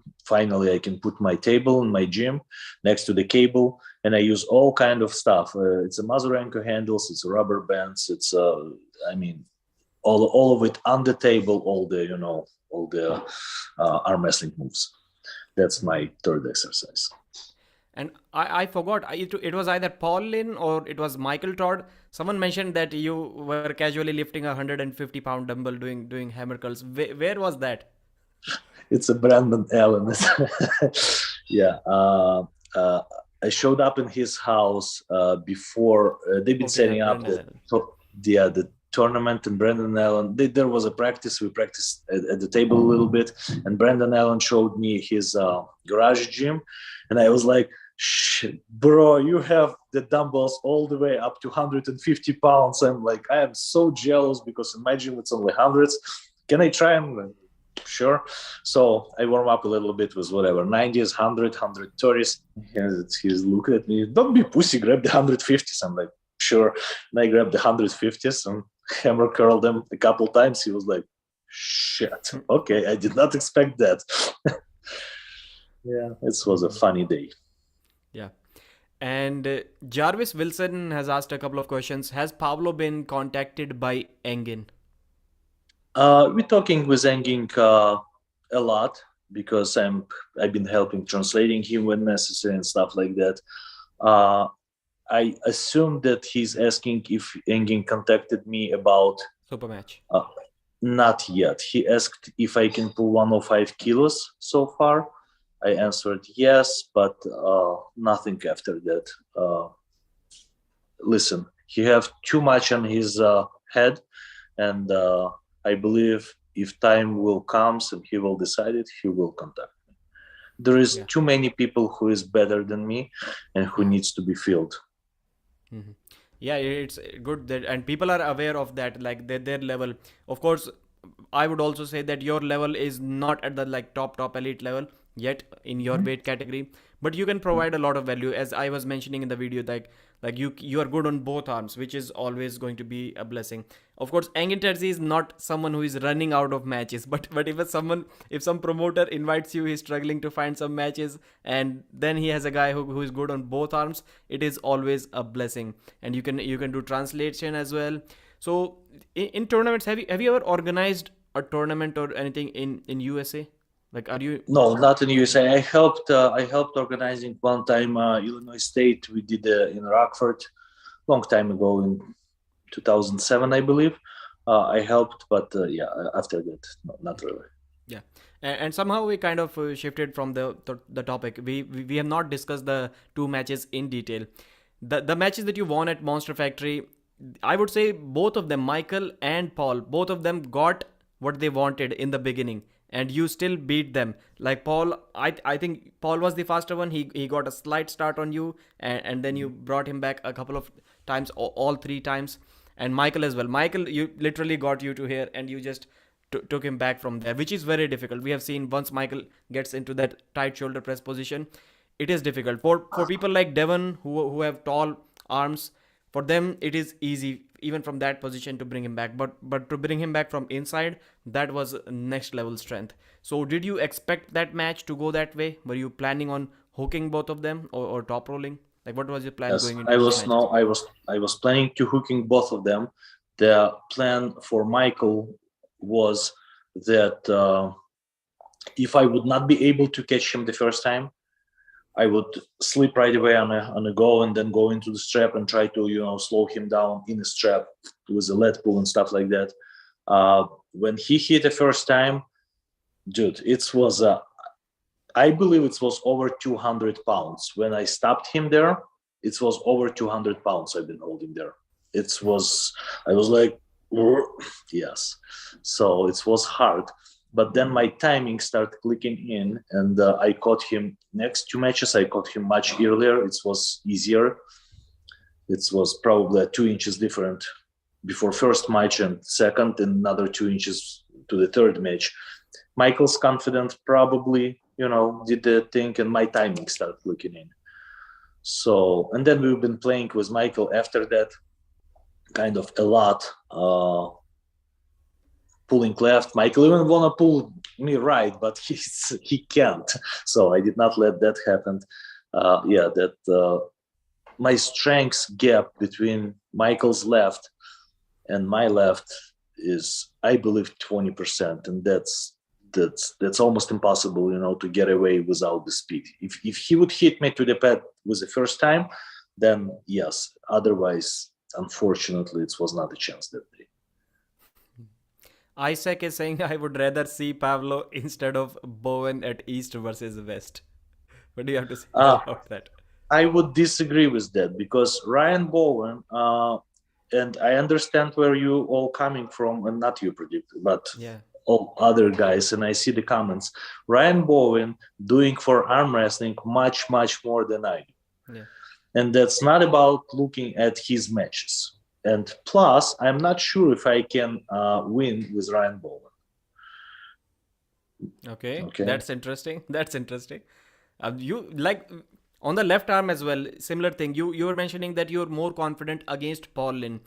my table in my gym next to the cable, and I use all kind of stuff. It's a Mazurenko handles, it's rubber bands, it's all of it on the table, all the arm wrestling moves. That's my third exercise. And I forgot, it was either Paul Linn or it was Michael Todd. Someone mentioned that you were casually lifting a 150-pound dumbbell doing hammer curls. Where was that? It's a Brandon Allen. Yeah. I showed up in his house before they've been Okay, yeah, setting up Brandon. the tournament, and Brandon Allen. There was a practice. We practiced at the table a little bit, and Brandon Allen showed me his garage gym, and I was like, "Shit, bro, you have the dumbbells all the way up to 150 pounds." I'm like, I am so jealous because in my gym it's only hundreds. Can I try them? Sure. So I warm up a little bit with whatever 90s, 100, 130s. He's looking at me. Don't be pussy. Grab the 150s. I'm like, sure. And I grabbed the 150s and hammer curled them a couple times. He was like, shit. Okay, I did not expect that. Yeah, it was a funny day. Yeah. And Jarvis Wilson has asked a couple of questions. Has Pavlo been contacted by Engin? We're talking with Engin a lot because I've been helping translating him when necessary and stuff like that. I assume that he's asking if Engin contacted me about Super match. Not yet. He asked if I can pull 105 kilos so far. I answered yes, but nothing after that. Listen, he have too much on his head, and I believe if time will comes and he will decide it, he will contact me. There is Yeah. too many people who is better than me and who needs to be filled. Mhm. Yeah, it's good that, and people are aware of that, like their level. Of course, I would also say that your level is not at the like top elite level yet in your weight category, but you can provide a lot of value, as I was mentioning in the video. Like you are good on both arms, which is always going to be a blessing. Of course, Engin Terzi is not someone who is running out of matches, but if some promoter invites you, he's struggling to find some matches, and then he has a guy who is good on both arms, it is always a blessing. And you can do translation as well. So in tournaments, have you ever organized a tournament or anything in USA? Like, are you? No, not in USA. I helped organizing one time Illinois State. We did in Rockford long time ago in 2007, I believe. I helped, but yeah, after that, no, not really. Yeah, and somehow we kind of shifted from the topic. We have not discussed the two matches in detail. The matches that you won at Monster Factory, I would say both of them, Michael and Paul, both of them got what they wanted in the beginning, and you still beat them. Like Paul, I think Paul was the faster one. He got a slight start on you, and then you brought him back a couple of times, all three times, and Michael as well. Michael, you literally got you to here, and you just took him back from there, which is very difficult. We have seen once Michael gets into that tight shoulder press position, it is difficult for people like Devon who have tall arms. For them, it is easy even from that position to bring him back. But to bring him back from inside, that was next level strength. So did you expect that match to go that way? Were you planning on hooking both of them or top rolling? Like, what was your plan Yes, going into I those was matches? no, I was planning to hooking both of them. The plan for Michael was that if I would not be able to catch him the first time, I would slip right away on a go and then go into the strap and try to slow him down in the strap with a lead pull and stuff like that. When he hit the first time, dude, it was I believe it was over 200 pounds. When I stopped him there, it was over 200 pounds I've been holding there. I was like, yes. So it was hard. But then my timing started clicking in, and I caught him next two matches. I caught him much earlier. It was easier. It was probably 2 inches different before first match and second, and another 2 inches to the third match. Michael's confident probably, did the thing, and my timing started clicking in. So, and then we've been playing with Michael after that kind of a lot, pulling left. Michael even want to pull me right, but he can't. So I did not let that happen. My strength gap between Michael's left and my left is, I believe, 20%, and that's almost impossible, to get away without the speed. If he would hit me to the pad with the first time, then yes. Otherwise, unfortunately, it was not a chance that day. Isaac is saying I would rather see Pavlo instead of Bowen at East versus West. What do you have to say about that? I would disagree with that, because Ryan Bowen, and I understand where you all coming from, and not you, Predict, but Yeah. all other guys, and I see the comments. Ryan Bowen doing for arm wrestling much, much more than I do. Yeah. And that's not about looking at his matches. And plus, I'm not sure if I can win with Ryan Bowen. Okay. Okay. That's interesting. That's interesting. You like on the left arm as well. Similar thing. You were mentioning that you're more confident against Paul Linn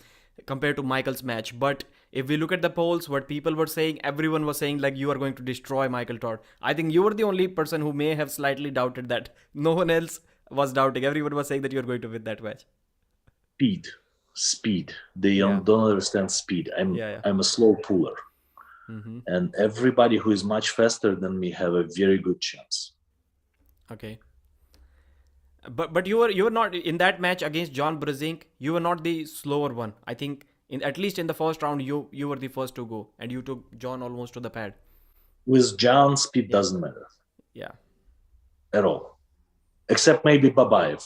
compared to Michael's match. But if we look at the polls, what people were saying, everyone was saying like you are going to destroy Michael Todd. I think you were the only person who may have slightly doubted that. No one else was doubting. Everyone was saying that you're going to win that match. Speed. They Yeah. don't understand speed. Yeah. I'm a slow puller, Mm-hmm. and everybody who is much faster than me have a very good chance. Okay. But you were not in that match against John Brzenk. You were not the slower one. I think in at least in the first round you were the first to go, and you took John almost to the pad. With John, speed Yeah. doesn't matter Yeah. at all, except maybe Babayev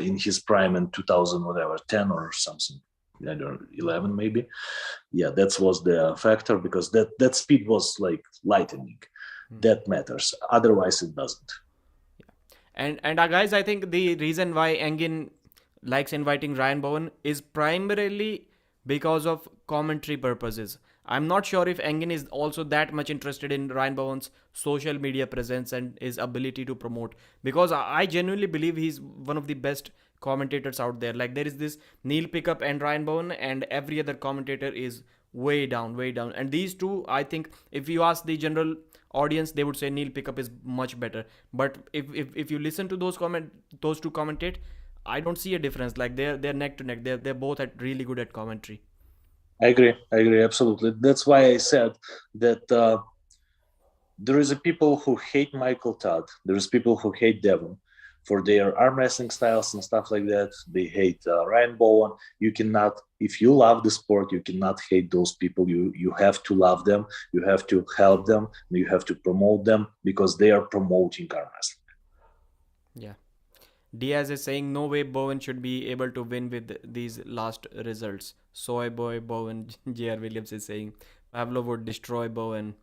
in his prime in 2000 whatever 10 or something. I don't know, 11 maybe. Yeah, that was the factor, because that speed was like lightning. That matters. Otherwise, it doesn't. And guys, I think the reason why Engin likes inviting Ryan Bowen is primarily because of commentary purposes. I'm not sure if Engin is also that much interested in Ryan Bowen's social media presence and his ability to promote, because I genuinely believe he's one of the best commentators out there. Like, there is this Neil Pickup and Ryan Bowen, and every other commentator is way down, way down. And these two, I think, if you ask the general audience, they would say Neil Pickup is much better. But if you listen to those two commentate, I don't see a difference. Like, they're neck to neck. They're both really good at commentary. I agree absolutely. That's why I said that there is a people who hate Michael Todd. There's people who hate Devon for their arm wrestling styles and stuff like that. They hate Ryan Bowen. You cannot, if you love the sport, you cannot hate those people. You have to love them. You have to help them. You have to promote them, because they are promoting arm wrestling. Yeah. Diaz is saying no way Bowen should be able to win with these last results. Soy boy Bowen. J.R. Williams is saying Pavlo would destroy Bowen.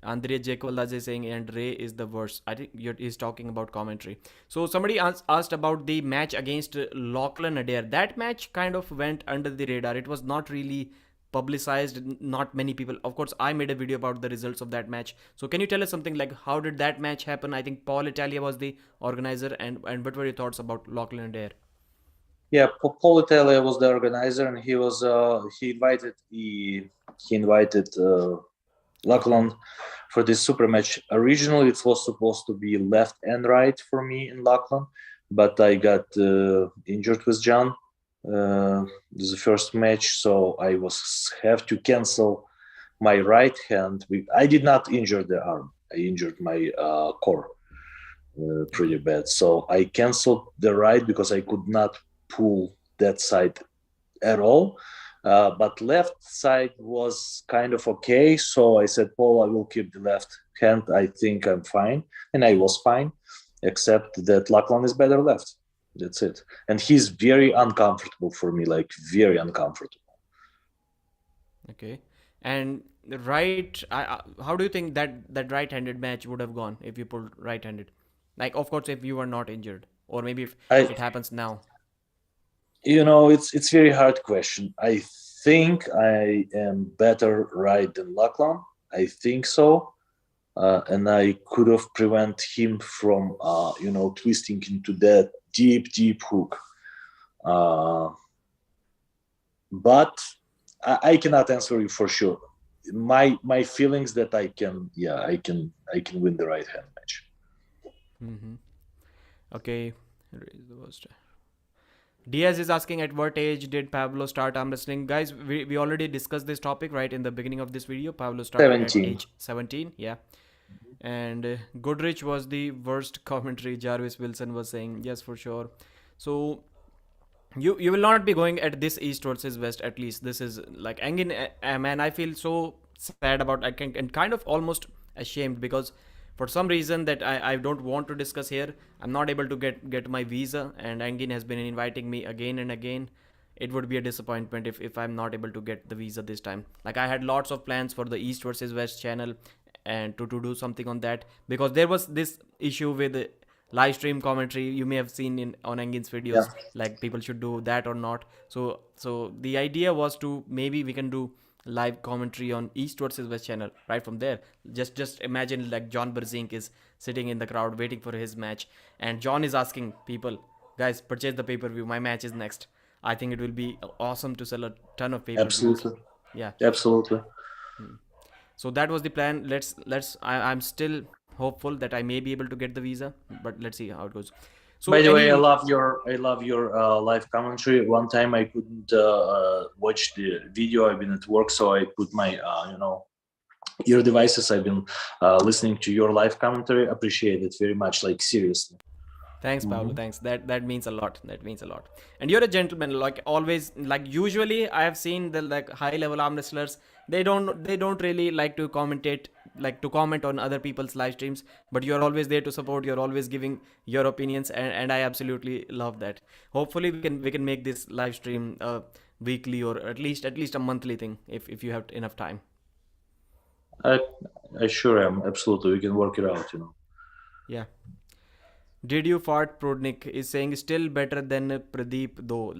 Andrea Jekolas is saying, and Ray is the worst. I think he's talking about commentary. So somebody asked about the match against Lachlan Adair. That match kind of went under the radar. It was not really publicized. Not many people. Of course, I made a video about the results of that match. So can you tell us something like how did that match happen? I think Paul Italia was the organizer. And what were your thoughts about Lachlan Adair? Yeah, Paul Italia was the organizer, and he was he invited Lachlan for this super match. Originally, it was supposed to be left and right for me in Lachlan, but I got injured with John. This is the first match, so I have to cancel my right hand. I did not injure the arm. I injured my core pretty bad. So I canceled the right because I could not pull that side at all. But left side was kind of okay. So I said, Paul, I will keep the left hand. I think I'm fine. And I was fine, except that Lachlan is better left. That's it. And he's very uncomfortable for me, like very uncomfortable. Okay. And right, how do you think that right-handed match would have gone if you pulled right-handed? Like, of course, if you were not injured, or maybe if it happens now. It's very hard question. I think I am better right than Lachlan. I think so. And I could have prevented him from, twisting into that deep hook. But I cannot answer you for sure. My feelings that I can win the right hand match. Mm-hmm. Okay. Diaz is asking, at what age did Pavlo start arm wrestling? Guys, we already discussed this topic right in the beginning of this video. Pavlo started 17. At age 17. Yeah. And Goodrich was the worst commentary. Jarvis Wilson was saying, yes, for sure. So you will not be going at this East versus West. At least this is like Engin. Man, I feel so sad about. And kind of almost ashamed, because for some reason that I don't want to discuss here, I'm not able to get my visa, and Engin has been inviting me again and again. It would be a disappointment if I'm not able to get the visa this time. Like, I had lots of plans for the East versus West channel and to do something on that, because there was this issue with live stream commentary. You may have seen on Engin's videos, like people should do that or not. So the idea was to maybe we can do live commentary on East versus West channel right from there. Just imagine, like, John Brzenk is sitting in the crowd waiting for his match, and John is asking people, guys, purchase the pay-per-view, my match is next. I think it will be awesome to sell a ton of pay-per-views. Absolutely. Yeah. Absolutely. So that was the plan. I'm still hopeful that I may be able to get the visa, but let's see how it goes. So by the way, I love your live commentary. One time I couldn't watch the video. I've been at work, so I put my ear devices. I've been listening to your live commentary. Appreciate it very much. Like, seriously. Thanks, Pavlo. Thanks. That means a lot. That means a lot. And you're a gentleman. Like, always. Like, usually I have seen the like high level arm wrestlers. They don't really like to comment on other people's live streams. But you're always there to support. You're always giving your opinions, and I absolutely love that. Hopefully we can make this live stream weekly or at least a monthly thing if you have enough time? I sure am. Absolutely, we can work it out. Yeah. Did you fart? Prodnik is saying still better than Pradeep though.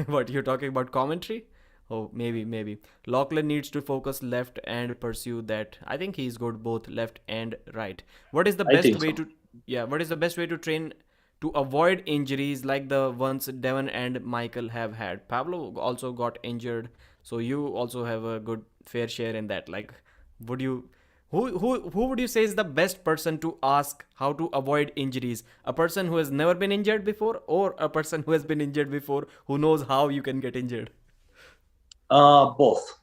What you're talking about commentary? Oh, maybe. Lachlan needs to focus left and pursue that. I think he's good both left and right. What is the I best think way so. to What is the best way to train to avoid injuries like the ones Devon and Michael have had? Pavlo also got injured, so you also have a good fair share in that. Like, would you who would you say is the best person to ask how to avoid injuries? A person who has never been injured before, or a person who has been injured before who knows how you can get injured? Both.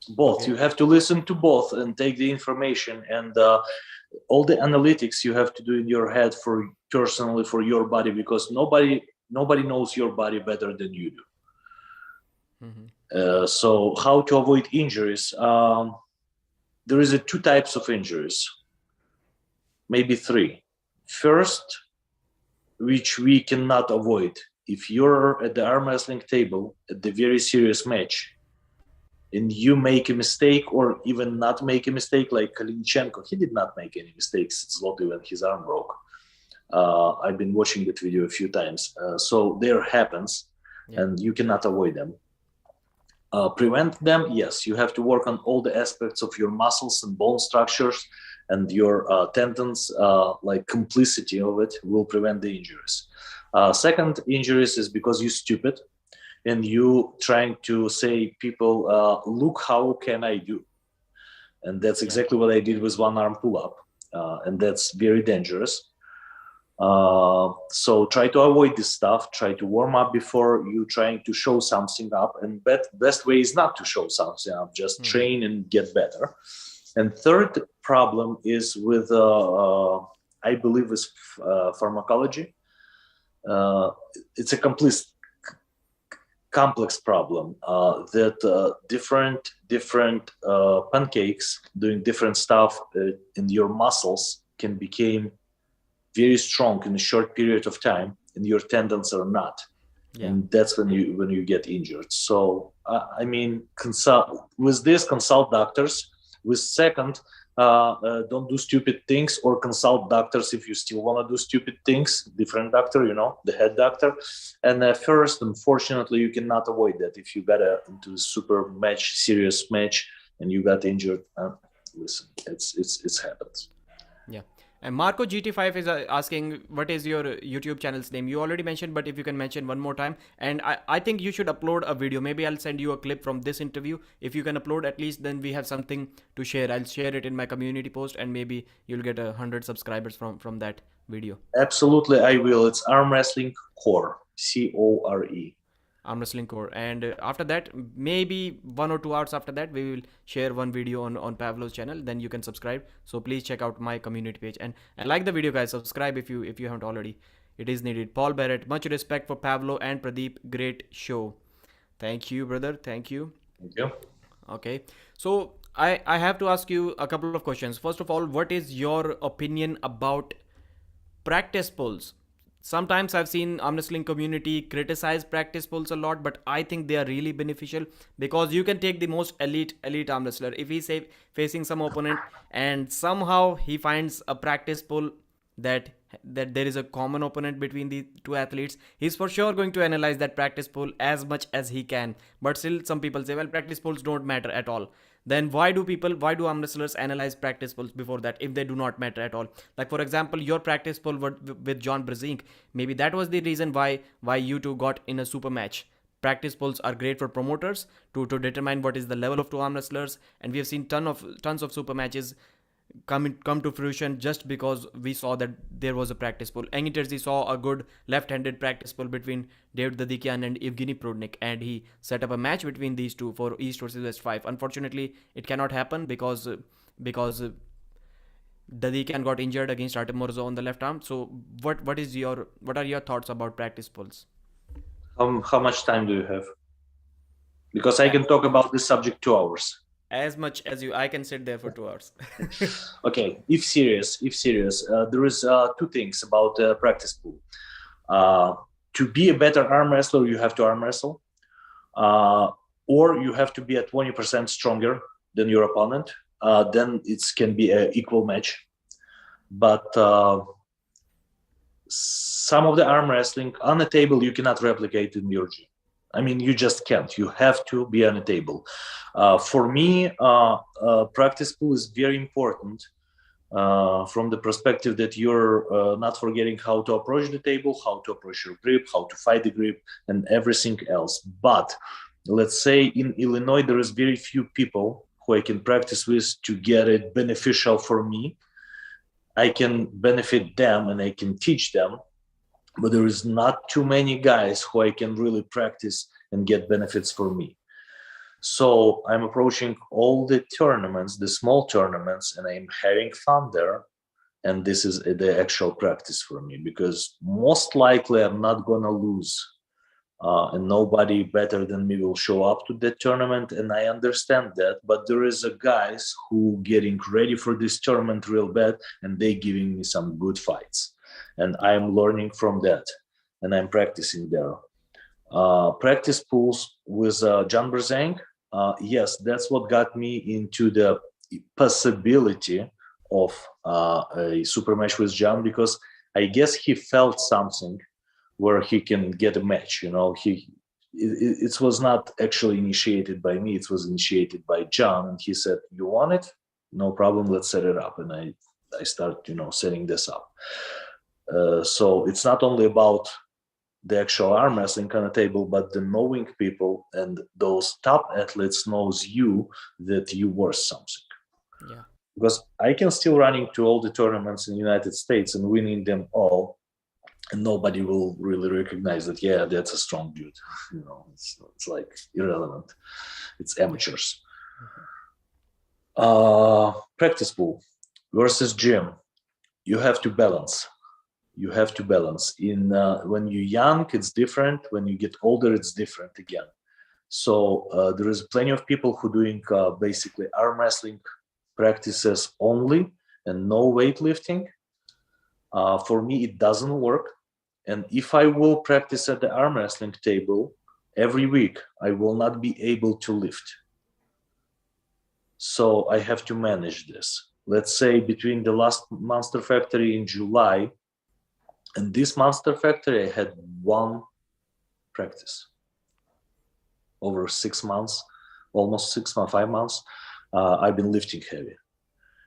Both. Okay. You have to listen to both and take the information and all the analytics you have to do in your head for personally for your body, because nobody knows your body better than you do. So how to avoid injuries? There is two types of injuries, maybe three. First, which we cannot avoid. If you're at the arm wrestling table at the very serious match and you make a mistake or even not make a mistake, like Kalinchenko, he did not make any mistakes slowly when his arm broke. I've been watching that video a few times. So there happens, and you cannot avoid them. Prevent them, yes, you have to work on all the aspects of your muscles and bone structures and your tendons, like complicity of it will prevent the injuries. Second, injuries is because you're stupid and you trying to say people, look how can I do, and that's exactly what I did with one arm pull-up, and that's very dangerous. So try to avoid this stuff. Try to warm up before you trying to show something up, and best way is not to show something up, just train and get better. And third problem is with I believe is pharmacology. It's a complex problem that different pancakes doing different stuff in your muscles can become very strong in a short period of time, and your tendons are not. And that's when you get injured. So I mean, consult doctors. With second, don't do stupid things, or consult doctors if you still want to do stupid things. Different doctor, the head doctor. And first, unfortunately, you cannot avoid that. If you got into a super match, serious match, and you got injured, listen, it's happens. Yeah. And Marco GT5 is asking, what is your YouTube channel's name? You already mentioned, but if you can mention one more time. And I think you should upload a video. Maybe I'll send you a clip from this interview. If you can upload at least, then we have something to share. I'll share it in my community post, and maybe you'll get 100 subscribers from that video. Absolutely, I will. It's Arm Wrestling Core, CORE. Arm Wrestling Core. And after that, maybe 1 or 2 hours after that, we will share one video on Pavlo's channel. Then you can subscribe. So please check out my community page and like the video, guys. Subscribe if you haven't already. It is needed. Paul Barrett, much respect for Pavlo and Pradeep. Great show. Thank you, brother. Thank you. Thank you. Okay. So I have to ask you a couple of questions. First of all, what is your opinion about practice pulls? Sometimes I've seen arm wrestling community criticize practice pulls a lot, but I think they are really beneficial, because you can take the most elite arm wrestler. If he's facing some opponent and somehow he finds a practice pull that there is a common opponent between the two athletes, he's for sure going to analyze that practice pull as much as he can. But still, some people say, well, practice pulls don't matter at all. Then why do arm wrestlers analyze practice pulls before that if they do not matter at all? Like, for example, your practice pull with John Brzenk, maybe that was the reason why you two got in a super match. Practice pulls are great for promoters to determine what is the level of two arm wrestlers, and we have seen tons of super matches come to fruition just because we saw that there was a practice pull. Engiterzi saw a good left-handed practice pull between Derbedyenyev and Evgeny Prodnik, and he set up a match between these two for East versus West 5. Unfortunately, it cannot happen because Derbedyenyev got injured against Artem Morozov on the left arm. So what are your thoughts about practice pulls? How much time do you have? Because I can talk about this subject 2 hours. As much as I can sit there for 2 hours. Okay, if serious, there is two things about practice pool. To be a better arm wrestler, you have to arm wrestle. or you have to be at 20% stronger than your opponent. Then it can be an equal match. But some of the arm wrestling on a table you cannot replicate in your gym. I mean, you just can't. You have to be on a table. For me, practice pool is very important from the perspective that you're not forgetting how to approach the table, how to approach your grip, how to fight the grip, and everything else. But let's say in Illinois, there is very few people who I can practice with to get it beneficial for me. I can benefit them and I can teach them, but there is not too many guys who I can really practice and get benefits for me. So I'm approaching all the tournaments, the small tournaments, and I'm having fun there. And this is the actual practice for me, because most likely I'm not going to lose. And nobody better than me will show up to that tournament. And I understand that. But there is a guys who getting ready for this tournament real bad, and they giving me some good fights. And I'm learning from that. And I'm practicing there. Practice pools with John Brzenk. Yes, that's what got me into the possibility of a super match with John, because I guess he felt something where he can get a match. You know, it was not actually initiated by me; it was initiated by John, and he said, "You want it? No problem. Let's set it up." And I start, setting this up. So it's not only about the actual arm wrestling kind of table, but the knowing people and those top athletes knows you that you worth something. Yeah. Because I can still running to all the tournaments in the United States and winning them all, and nobody will really recognize that, yeah, that's a strong dude. It's like irrelevant. It's amateurs. Practice pool versus gym. You have to balance. When you're young, it's different. When you get older, it's different again. So there is plenty of people who doing basically arm wrestling practices only and no weightlifting. For me, it doesn't work. And if I will practice at the arm wrestling table every week, I will not be able to lift. So I have to manage this. Let's say between the last Monster Factory in July and this Monster Factory, I had one practice over 6 months, almost 6 months, 5 months. I've been lifting heavy,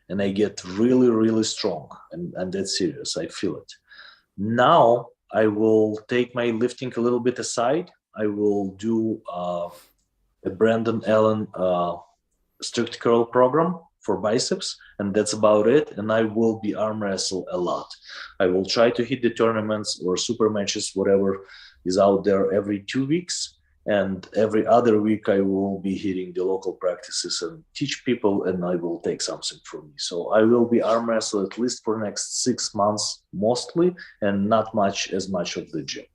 and I get really, really strong, and that's serious. I feel it. Now I will take my lifting a little bit aside. I will do a Brandon Allen strict curl program for biceps, and that's about it. And I will be arm wrestle a lot. I will try to hit the tournaments or super matches, whatever is out there, every 2 weeks, and every other week I will be hitting the local practices and teach people, and I will take something from me. So I will be arm wrestle at least for the next 6 months mostly, and not as much of the gym.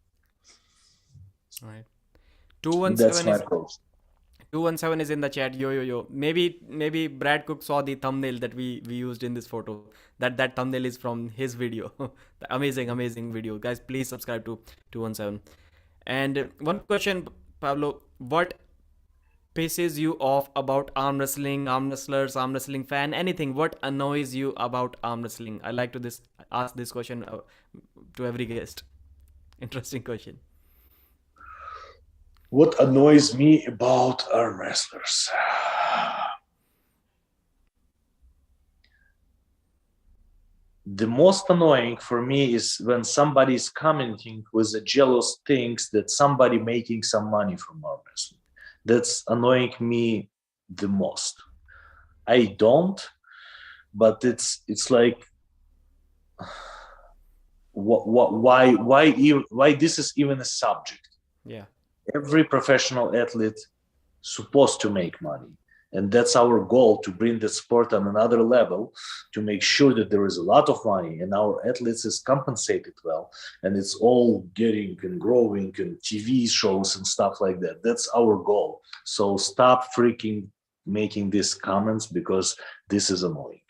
All right. That's 217 my is approach. 217 is in the chat. Yo. Maybe Brad Cook saw the thumbnail that we used in this photo. That thumbnail is from his video. The amazing video. Guys, please subscribe to 217. And one question, Pavlo, what pisses you off about arm wrestling, arm wrestlers, arm wrestling fan, anything? What annoys you about arm wrestling? I like to ask this question to every guest. Interesting question. What annoys me about arm wrestlers? The most annoying for me is when somebody is commenting with the jealous things that somebody making some money from arm wrestling. That's annoying me the most. I don't, but it's like, why this is even a subject? Yeah. Every professional athlete supposed to make money, and that's our goal, to bring the sport on another level, to make sure that there is a lot of money and our athletes is compensated well, and it's all getting and growing, and TV shows and stuff like that. That's our goal. So stop freaking making these comments, because this is annoying.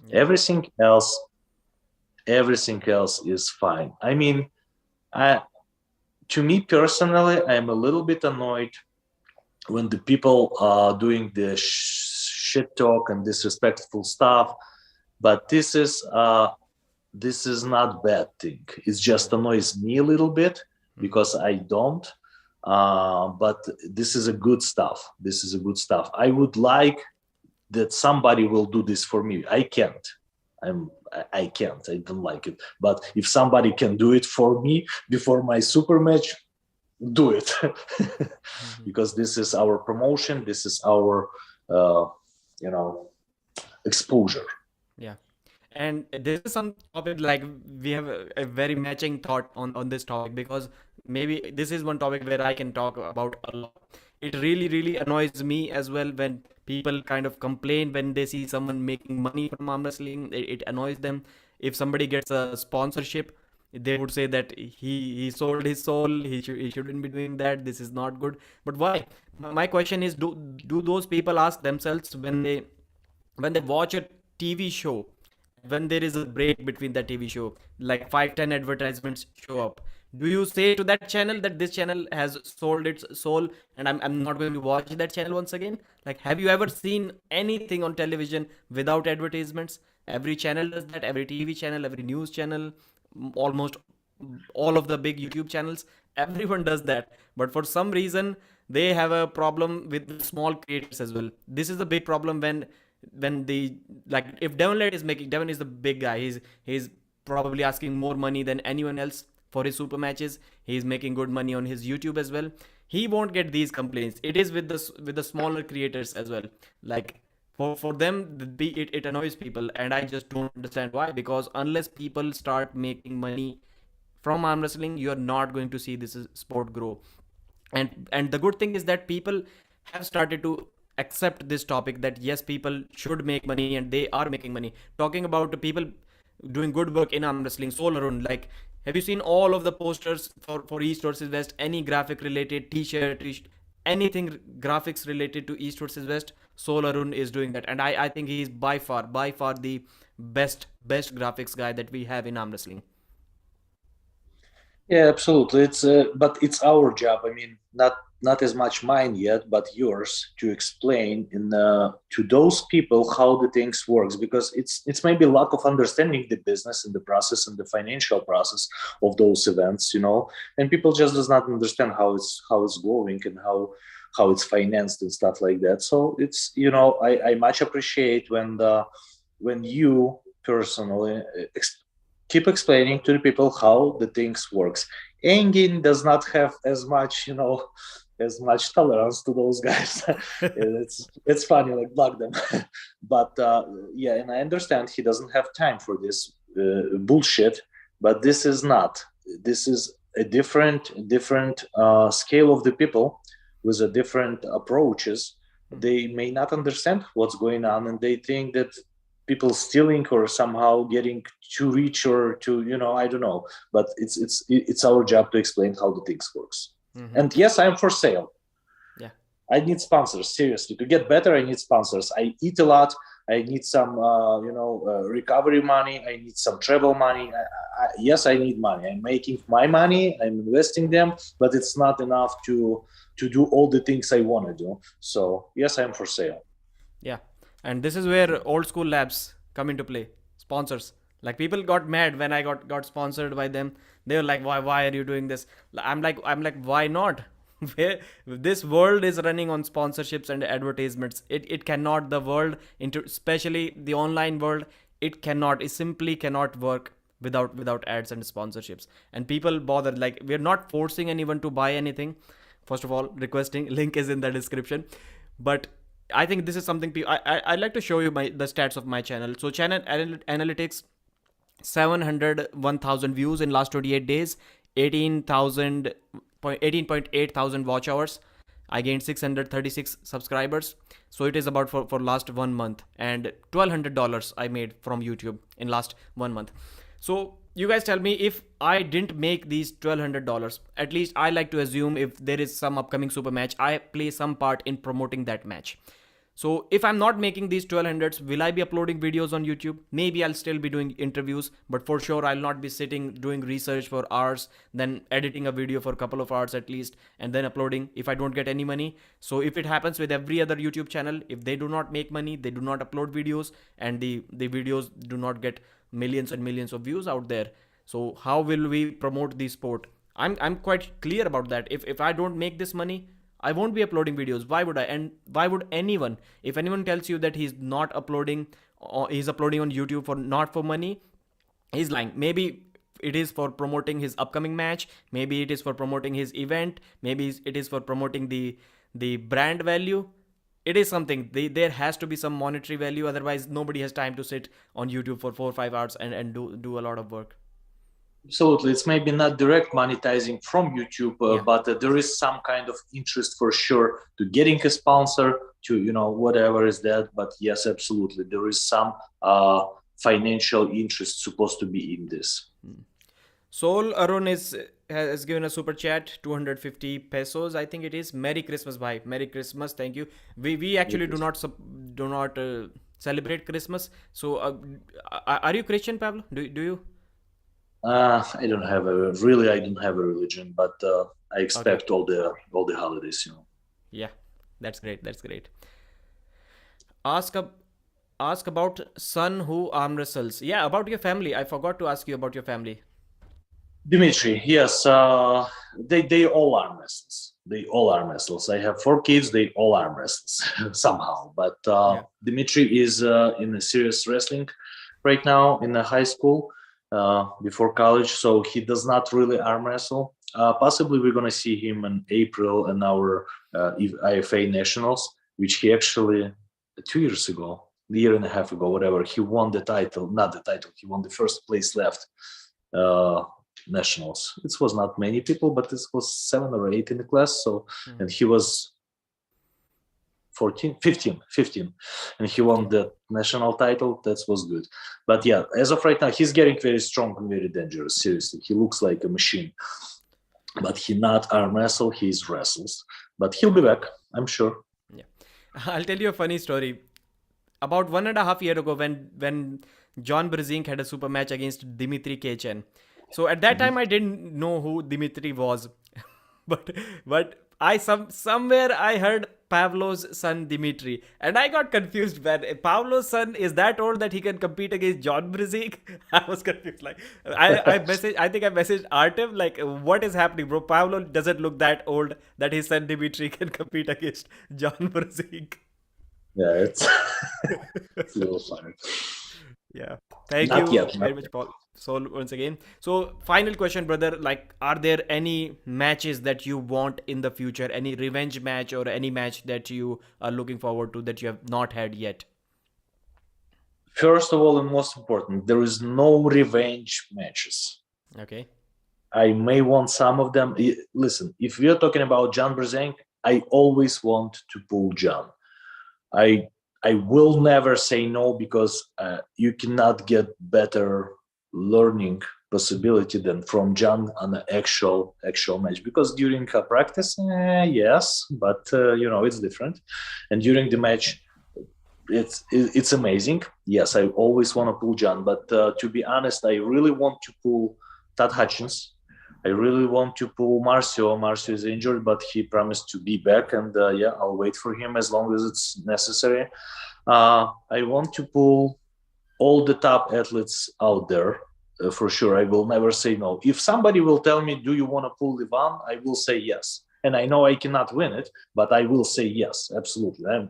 Yeah. Everything else is fine. I mean, to me personally, I'm a little bit annoyed when the people are doing the shit talk and disrespectful stuff. But this is not bad thing. It just annoys me a little bit because I don't. But this is a good stuff. This is a good stuff. I would like that somebody will do this for me. I can't. I can't. I don't like it. But if somebody can do it for me before my super match, do it. Because this is our promotion. This is our, exposure. Yeah. And this is some topic like we have a very matching thought on this topic, because maybe this is one topic where I can talk about a lot. It really, really annoys me as well when people kind of complain when they see someone making money from arm wrestling. It annoys them. If somebody gets a sponsorship, they would say that he sold his soul. He shouldn't be doing that. This is not good. But why? My question is, do those people ask themselves when they watch a TV show, when there is a break between the TV show, like 5-10 advertisements show up, do you say to that channel that this channel has sold its soul and I'm not going to watch that channel once again? Like, have you ever seen anything on television without advertisements? Every channel does that, every TV channel, every news channel, almost all of the big YouTube channels, everyone does that. But for some reason, they have a problem with small creators as well. This is a big problem when the, like, if Devon is the big guy. He's probably asking more money than anyone else for his super matches. He's making good money on his YouTube as well. He won't get these complaints. It is with the smaller creators as well. Like, for them, it annoys people, and I just don't understand why. Because unless people start making money from arm wrestling, you're not going to see this sport grow. And the good thing is that people have started to accept this topic, that yes, people should make money, and they are making money. Talking about the people doing good work in arm wrestling, Soul Arun, like, have you seen all of the posters for East versus West? Any graphic related t-shirt, anything graphics related to East versus West, Soul Arun is doing that. And I think he is by far the best graphics guy that we have in arm wrestling. Yeah, absolutely. But it's our job. I mean, not as much mine yet, but yours, to explain to those people how the things works, because it's maybe lack of understanding the business and the process and the financial process of those events, and people just does not understand how it's going and how it's financed and stuff like that. So it's I much appreciate when you personally keep explaining to the people how the things works. Engin does not have as much, as much tolerance to those guys. it's funny, like, block them. But yeah, and I understand he doesn't have time for this bullshit. But this is not. This is a different scale of the people with a different approaches. They may not understand what's going on, and they think that people stealing or somehow getting too rich or to I don't know, but it's our job to explain how the things works. And yes, I'm for sale. Yeah, I need sponsors, seriously. To get better, I need sponsors. I eat a lot. I need some recovery money. I need some travel money. Yes, I need money. I'm making my money, I'm investing them, but it's not enough to do all the things I want to do. So yes, I'm for sale. yeah. And this is where old school labs come into play. Sponsors. Like, people got mad when I got sponsored by them. They were like, why are you doing this? I'm like, why not? This world is running on sponsorships and advertisements. It cannot, the world, especially the online world, it simply cannot work without ads and sponsorships. And people bother, like, we're not forcing anyone to buy anything. First of all, requesting link is in the description. But I think this is something I'd like to show you the stats of my channel. So channel analytics, 701,000 views in last 28 days, 18.8 thousand watch hours. I gained 636 subscribers. So it is about for last 1 month, and $1,200 I made from YouTube in last 1 month. So you guys tell me, if I didn't make these $1,200, at least I like to assume if there is some upcoming super match, I play some part in promoting that match. So if I'm not making these 1200s, will I be uploading videos on YouTube? Maybe I'll still be doing interviews, but for sure I'll not be sitting doing research for hours, then editing a video for a couple of hours at least, and then uploading if I don't get any money. So if it happens with every other YouTube channel, if they do not make money, they do not upload videos, and the videos do not get millions and millions of views out there. So how will we promote the sport? I'm quite clear about that. If I don't make this money, I won't be uploading videos. Why would I? And why would anyone? If anyone tells you that he's not uploading, or he's uploading on YouTube for not for money, he's lying. Maybe it is for promoting his upcoming match. Maybe it is for promoting his event. Maybe it is for promoting the brand value. It is something. There has to be some monetary value. Otherwise, nobody has time to sit on YouTube for 4 or 5 hours and do a lot of work. Absolutely. It's maybe not direct monetizing from YouTube, Yeah. but there is some kind of interest for sure to getting a sponsor, to, whatever is that. But yes, absolutely. There is some financial interest supposed to be in this. Soul Arun has given a super chat, 250 pesos. I think it is. Merry Christmas, bhai. Merry Christmas. Thank you. We actually do not celebrate Christmas. So are you Christian, Pavlo? Do you? I don't have a religion, but I expect all the holidays. Yeah, that's great. That's great. Ask ab- Ask about son who arm wrestles. Yeah, about your family. I forgot to ask you about your family. Dimitri, yes, they all arm wrestlers. They all arm wrestlers. I have 4 kids. They all arm wrestlers somehow. But Yeah. Dimitri is in a serious wrestling right now in a high school before college, so he does not really arm wrestle. Possibly we're gonna see him in April in our IFA nationals, which he actually 2 years ago, a year and a half ago, whatever, he won the title. Not the title. He won the first place left. Nationals. It was not many people, but it was 7 or 8 in the class. So, and he was 15, and he won the national title. That was good. But yeah, as of right now, he's getting very strong and very dangerous. Seriously, he looks like a machine. But he not arm wrestle. He's wrestles. But he'll be back, I'm sure. Yeah. I'll tell you a funny story. About 1.5 years ago, when John Brzenk had a super match against Dimitri Kechen. So at that time I didn't know who Dimitri was, but somewhere I heard Pavlo's son Dimitri, and I got confused. When Pavlo's son is that old that he can compete against John Brzenk, I was confused. Like I think I messaged Artem like, what is happening, bro? Pavlo doesn't look that old that his son Dimitri can compete against John Brzenk. Yeah, it's a little funny. Yeah. Thank Not you yet. very much, Paul. So once again. So final question, brother. Like, are there any matches that you want in the future? Any revenge match or any match that you are looking forward to that you have not had yet? First of all, and most important, there is no revenge matches. Okay. I may want some of them. Listen, if we are talking about John Brzenk, I always want to pull John. I will never say no, because you cannot get better learning possibility than from John on an actual match. Because during a practice, yes, but it's different. And during the match, it's amazing. Yes, I always want to pull John, but to be honest, I really want to pull Todd Hutchins. I really want to pull Marcio. Marcio is injured, but he promised to be back, and I'll wait for him as long as it's necessary. I want to pull all the top athletes out there for sure. I will never say no. If somebody will tell me, do you want to pull Ivan? I will say yes. And I know I cannot win it, but I will say yes, absolutely.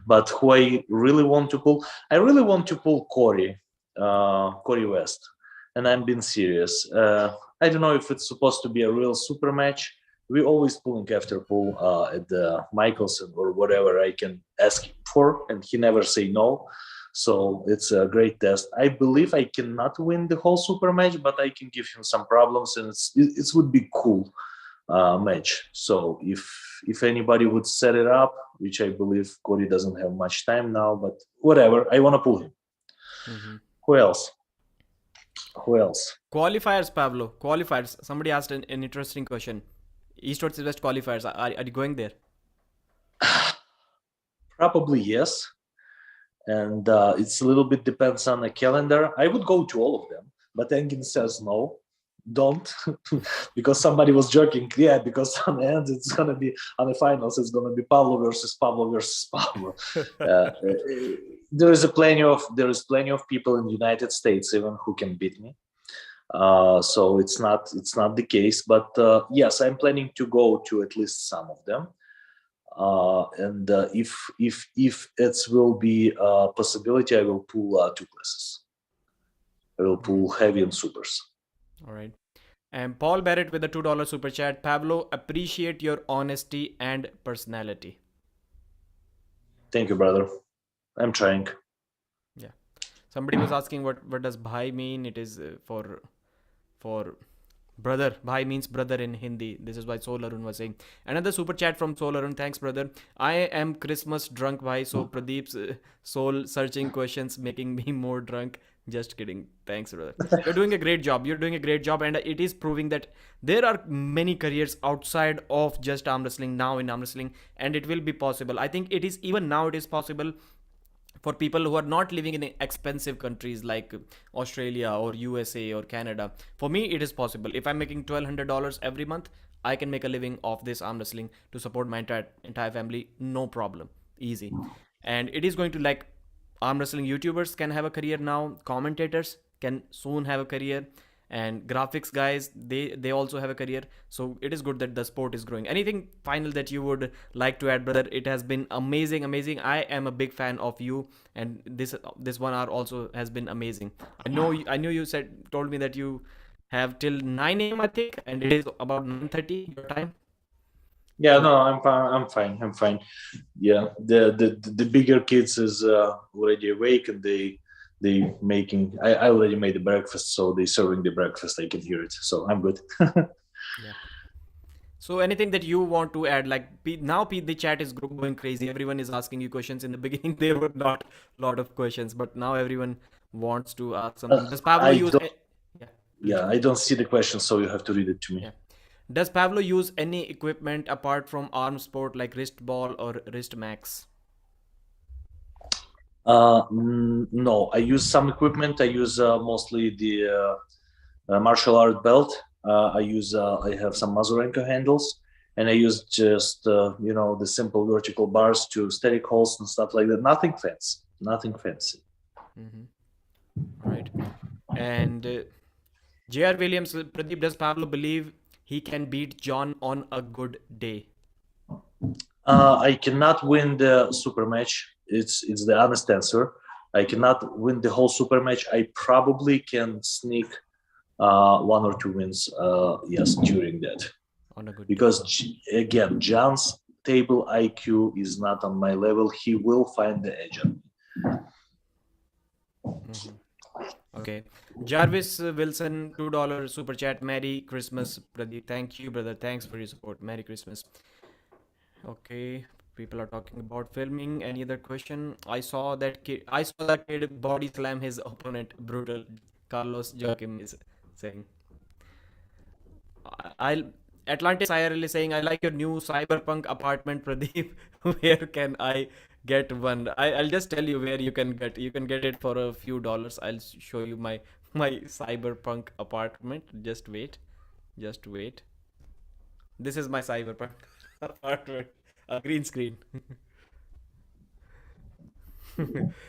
But who I really want to pull, I really want to pull Corey West. And I'm being serious. I don't know if it's supposed to be a real super match. We're always pulling after pull at the Michelson or whatever I can ask him for, and he never say no. So it's a great test. I believe I cannot win the whole super match, but I can give him some problems, and it would be cool match. So if anybody would set it up, which I believe Cody doesn't have much time now, but whatever, I want to pull him. Mm-hmm. Who else? Qualifiers, Pavlo. Qualifiers. Somebody asked an interesting question. East versus West qualifiers. Are you going there? Probably yes. And it's a little bit depends on the calendar. I would go to all of them, but Engin says no, don't, because somebody was joking. Yeah, because on the end it's gonna be on the finals. It's gonna be Pavlo versus Pavlo versus Pavlo. There is plenty of people in the United States even who can beat me. So it's not the case. But yes, I'm planning to go to at least some of them. And if it will be a possibility, I will pull 2 classes. I will pull heavy and supers. All right. And Paul Barrett with the $2 super chat. Pavlo, appreciate your honesty and personality. Thank you, brother. I'm trying. Yeah. Somebody was asking what does bhai mean? It is for brother. Bhai means brother in Hindi. This is why Soul Arun was saying. Another super chat from Soul Arun. Thanks, brother. I am Christmas drunk, bhai. So Pradeep's soul searching questions making me more drunk. Just kidding. Thanks, brother. You're doing a great job. And it is proving that there are many careers outside of just arm wrestling now in arm wrestling, and it will be possible. I think it is even now it is possible for people who are not living in expensive countries like Australia or USA or Canada. For me, it is possible. If I'm making $1,200 every month, I can make a living off this arm wrestling to support my entire family, no problem, easy. And it is going to, like, arm wrestling YouTubers can have a career now, commentators can soon have a career, and graphics guys, they also have a career. So it is good that the sport is growing. Anything final that you would like to add, brother? It has been amazing. I am a big fan of you, and this 1 hour also has been amazing. I know you told me that you have till 9 a.m. I think, and it is about 9:30 your time. Yeah, no, I'm fine. Yeah, the bigger kids is already awake, and they making. I already made the breakfast, so they serving the breakfast. I can hear it, so I'm good. Yeah. So anything that you want to add? Like, now the chat is going crazy. Everyone is asking you questions. In the beginning, there were not a lot of questions, but now everyone wants to ask something. Does Pavlo use? Yeah, I don't see the question, so you have to read it to me. Yeah. Does Pavlo use any equipment apart from arm sport like wrist ball or wrist max? No, I use some equipment. I use mostly the martial art belt. I have some Mazurenko handles, and I use just the simple vertical bars to static holds and stuff like that. Nothing fancy. Mm-hmm. Right. And J.R. Williams, Pradeep, does Pavlo believe he can beat John on a good day? I cannot win the super match. It's the honest answer. I cannot win the whole super match. I probably can sneak 1 or 2 wins. Yes, during that. On a good because again, John's table IQ is not on my level. He will find the edge on me. Mm-hmm. Okay. Jarvis Wilson, $2 super chat. Merry Christmas, Pradeep. Thank you, brother. Thanks for your support. Merry Christmas. Okay. People are talking about filming. Any other question? I saw that kid body slam his opponent. Brutal. Carlos Joaquim is saying. I'll Atlantis IRL is saying, I like your new cyberpunk apartment, Pradeep. Where can I get one? I'll just tell you where you can get it for a few dollars. I'll show you my cyberpunk apartment. Just wait. This is my cyberpunk apartment. A green screen.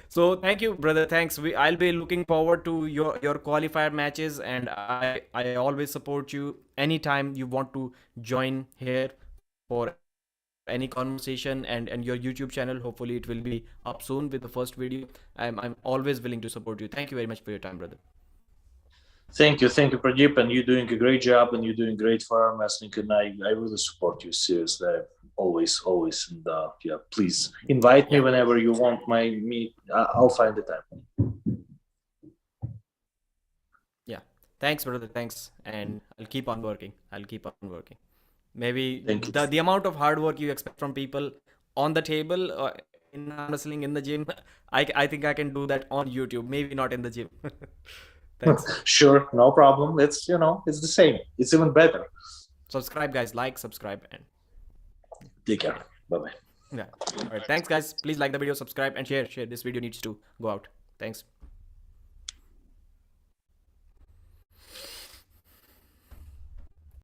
So thank you, brother. Thanks. I'll be looking forward to your qualifier matches, and I always support you anytime you want to join here for any conversation, and your YouTube channel. Hopefully it will be up soon with the first video. I'm always willing to support you. Thank you very much for your time, brother. Thank you, Pradeep, and you're doing a great job, and you're doing great for arm wrestling, and I really support you seriously. Always, and yeah, please invite me whenever you want me. I'll find the time. Yeah, thanks, brother. Thanks, and I'll keep on working. Maybe the amount of hard work you expect from people on the table in arm wrestling in the gym, I think I can do that on YouTube. Maybe not in the gym. Thanks. Sure, no problem. It's it's the same. It's even better. Subscribe, guys. Like, subscribe, and take care. Bye-bye. Yeah. All right. Thanks, guys. Please like the video, subscribe, and share. Share. This video needs to go out. Thanks.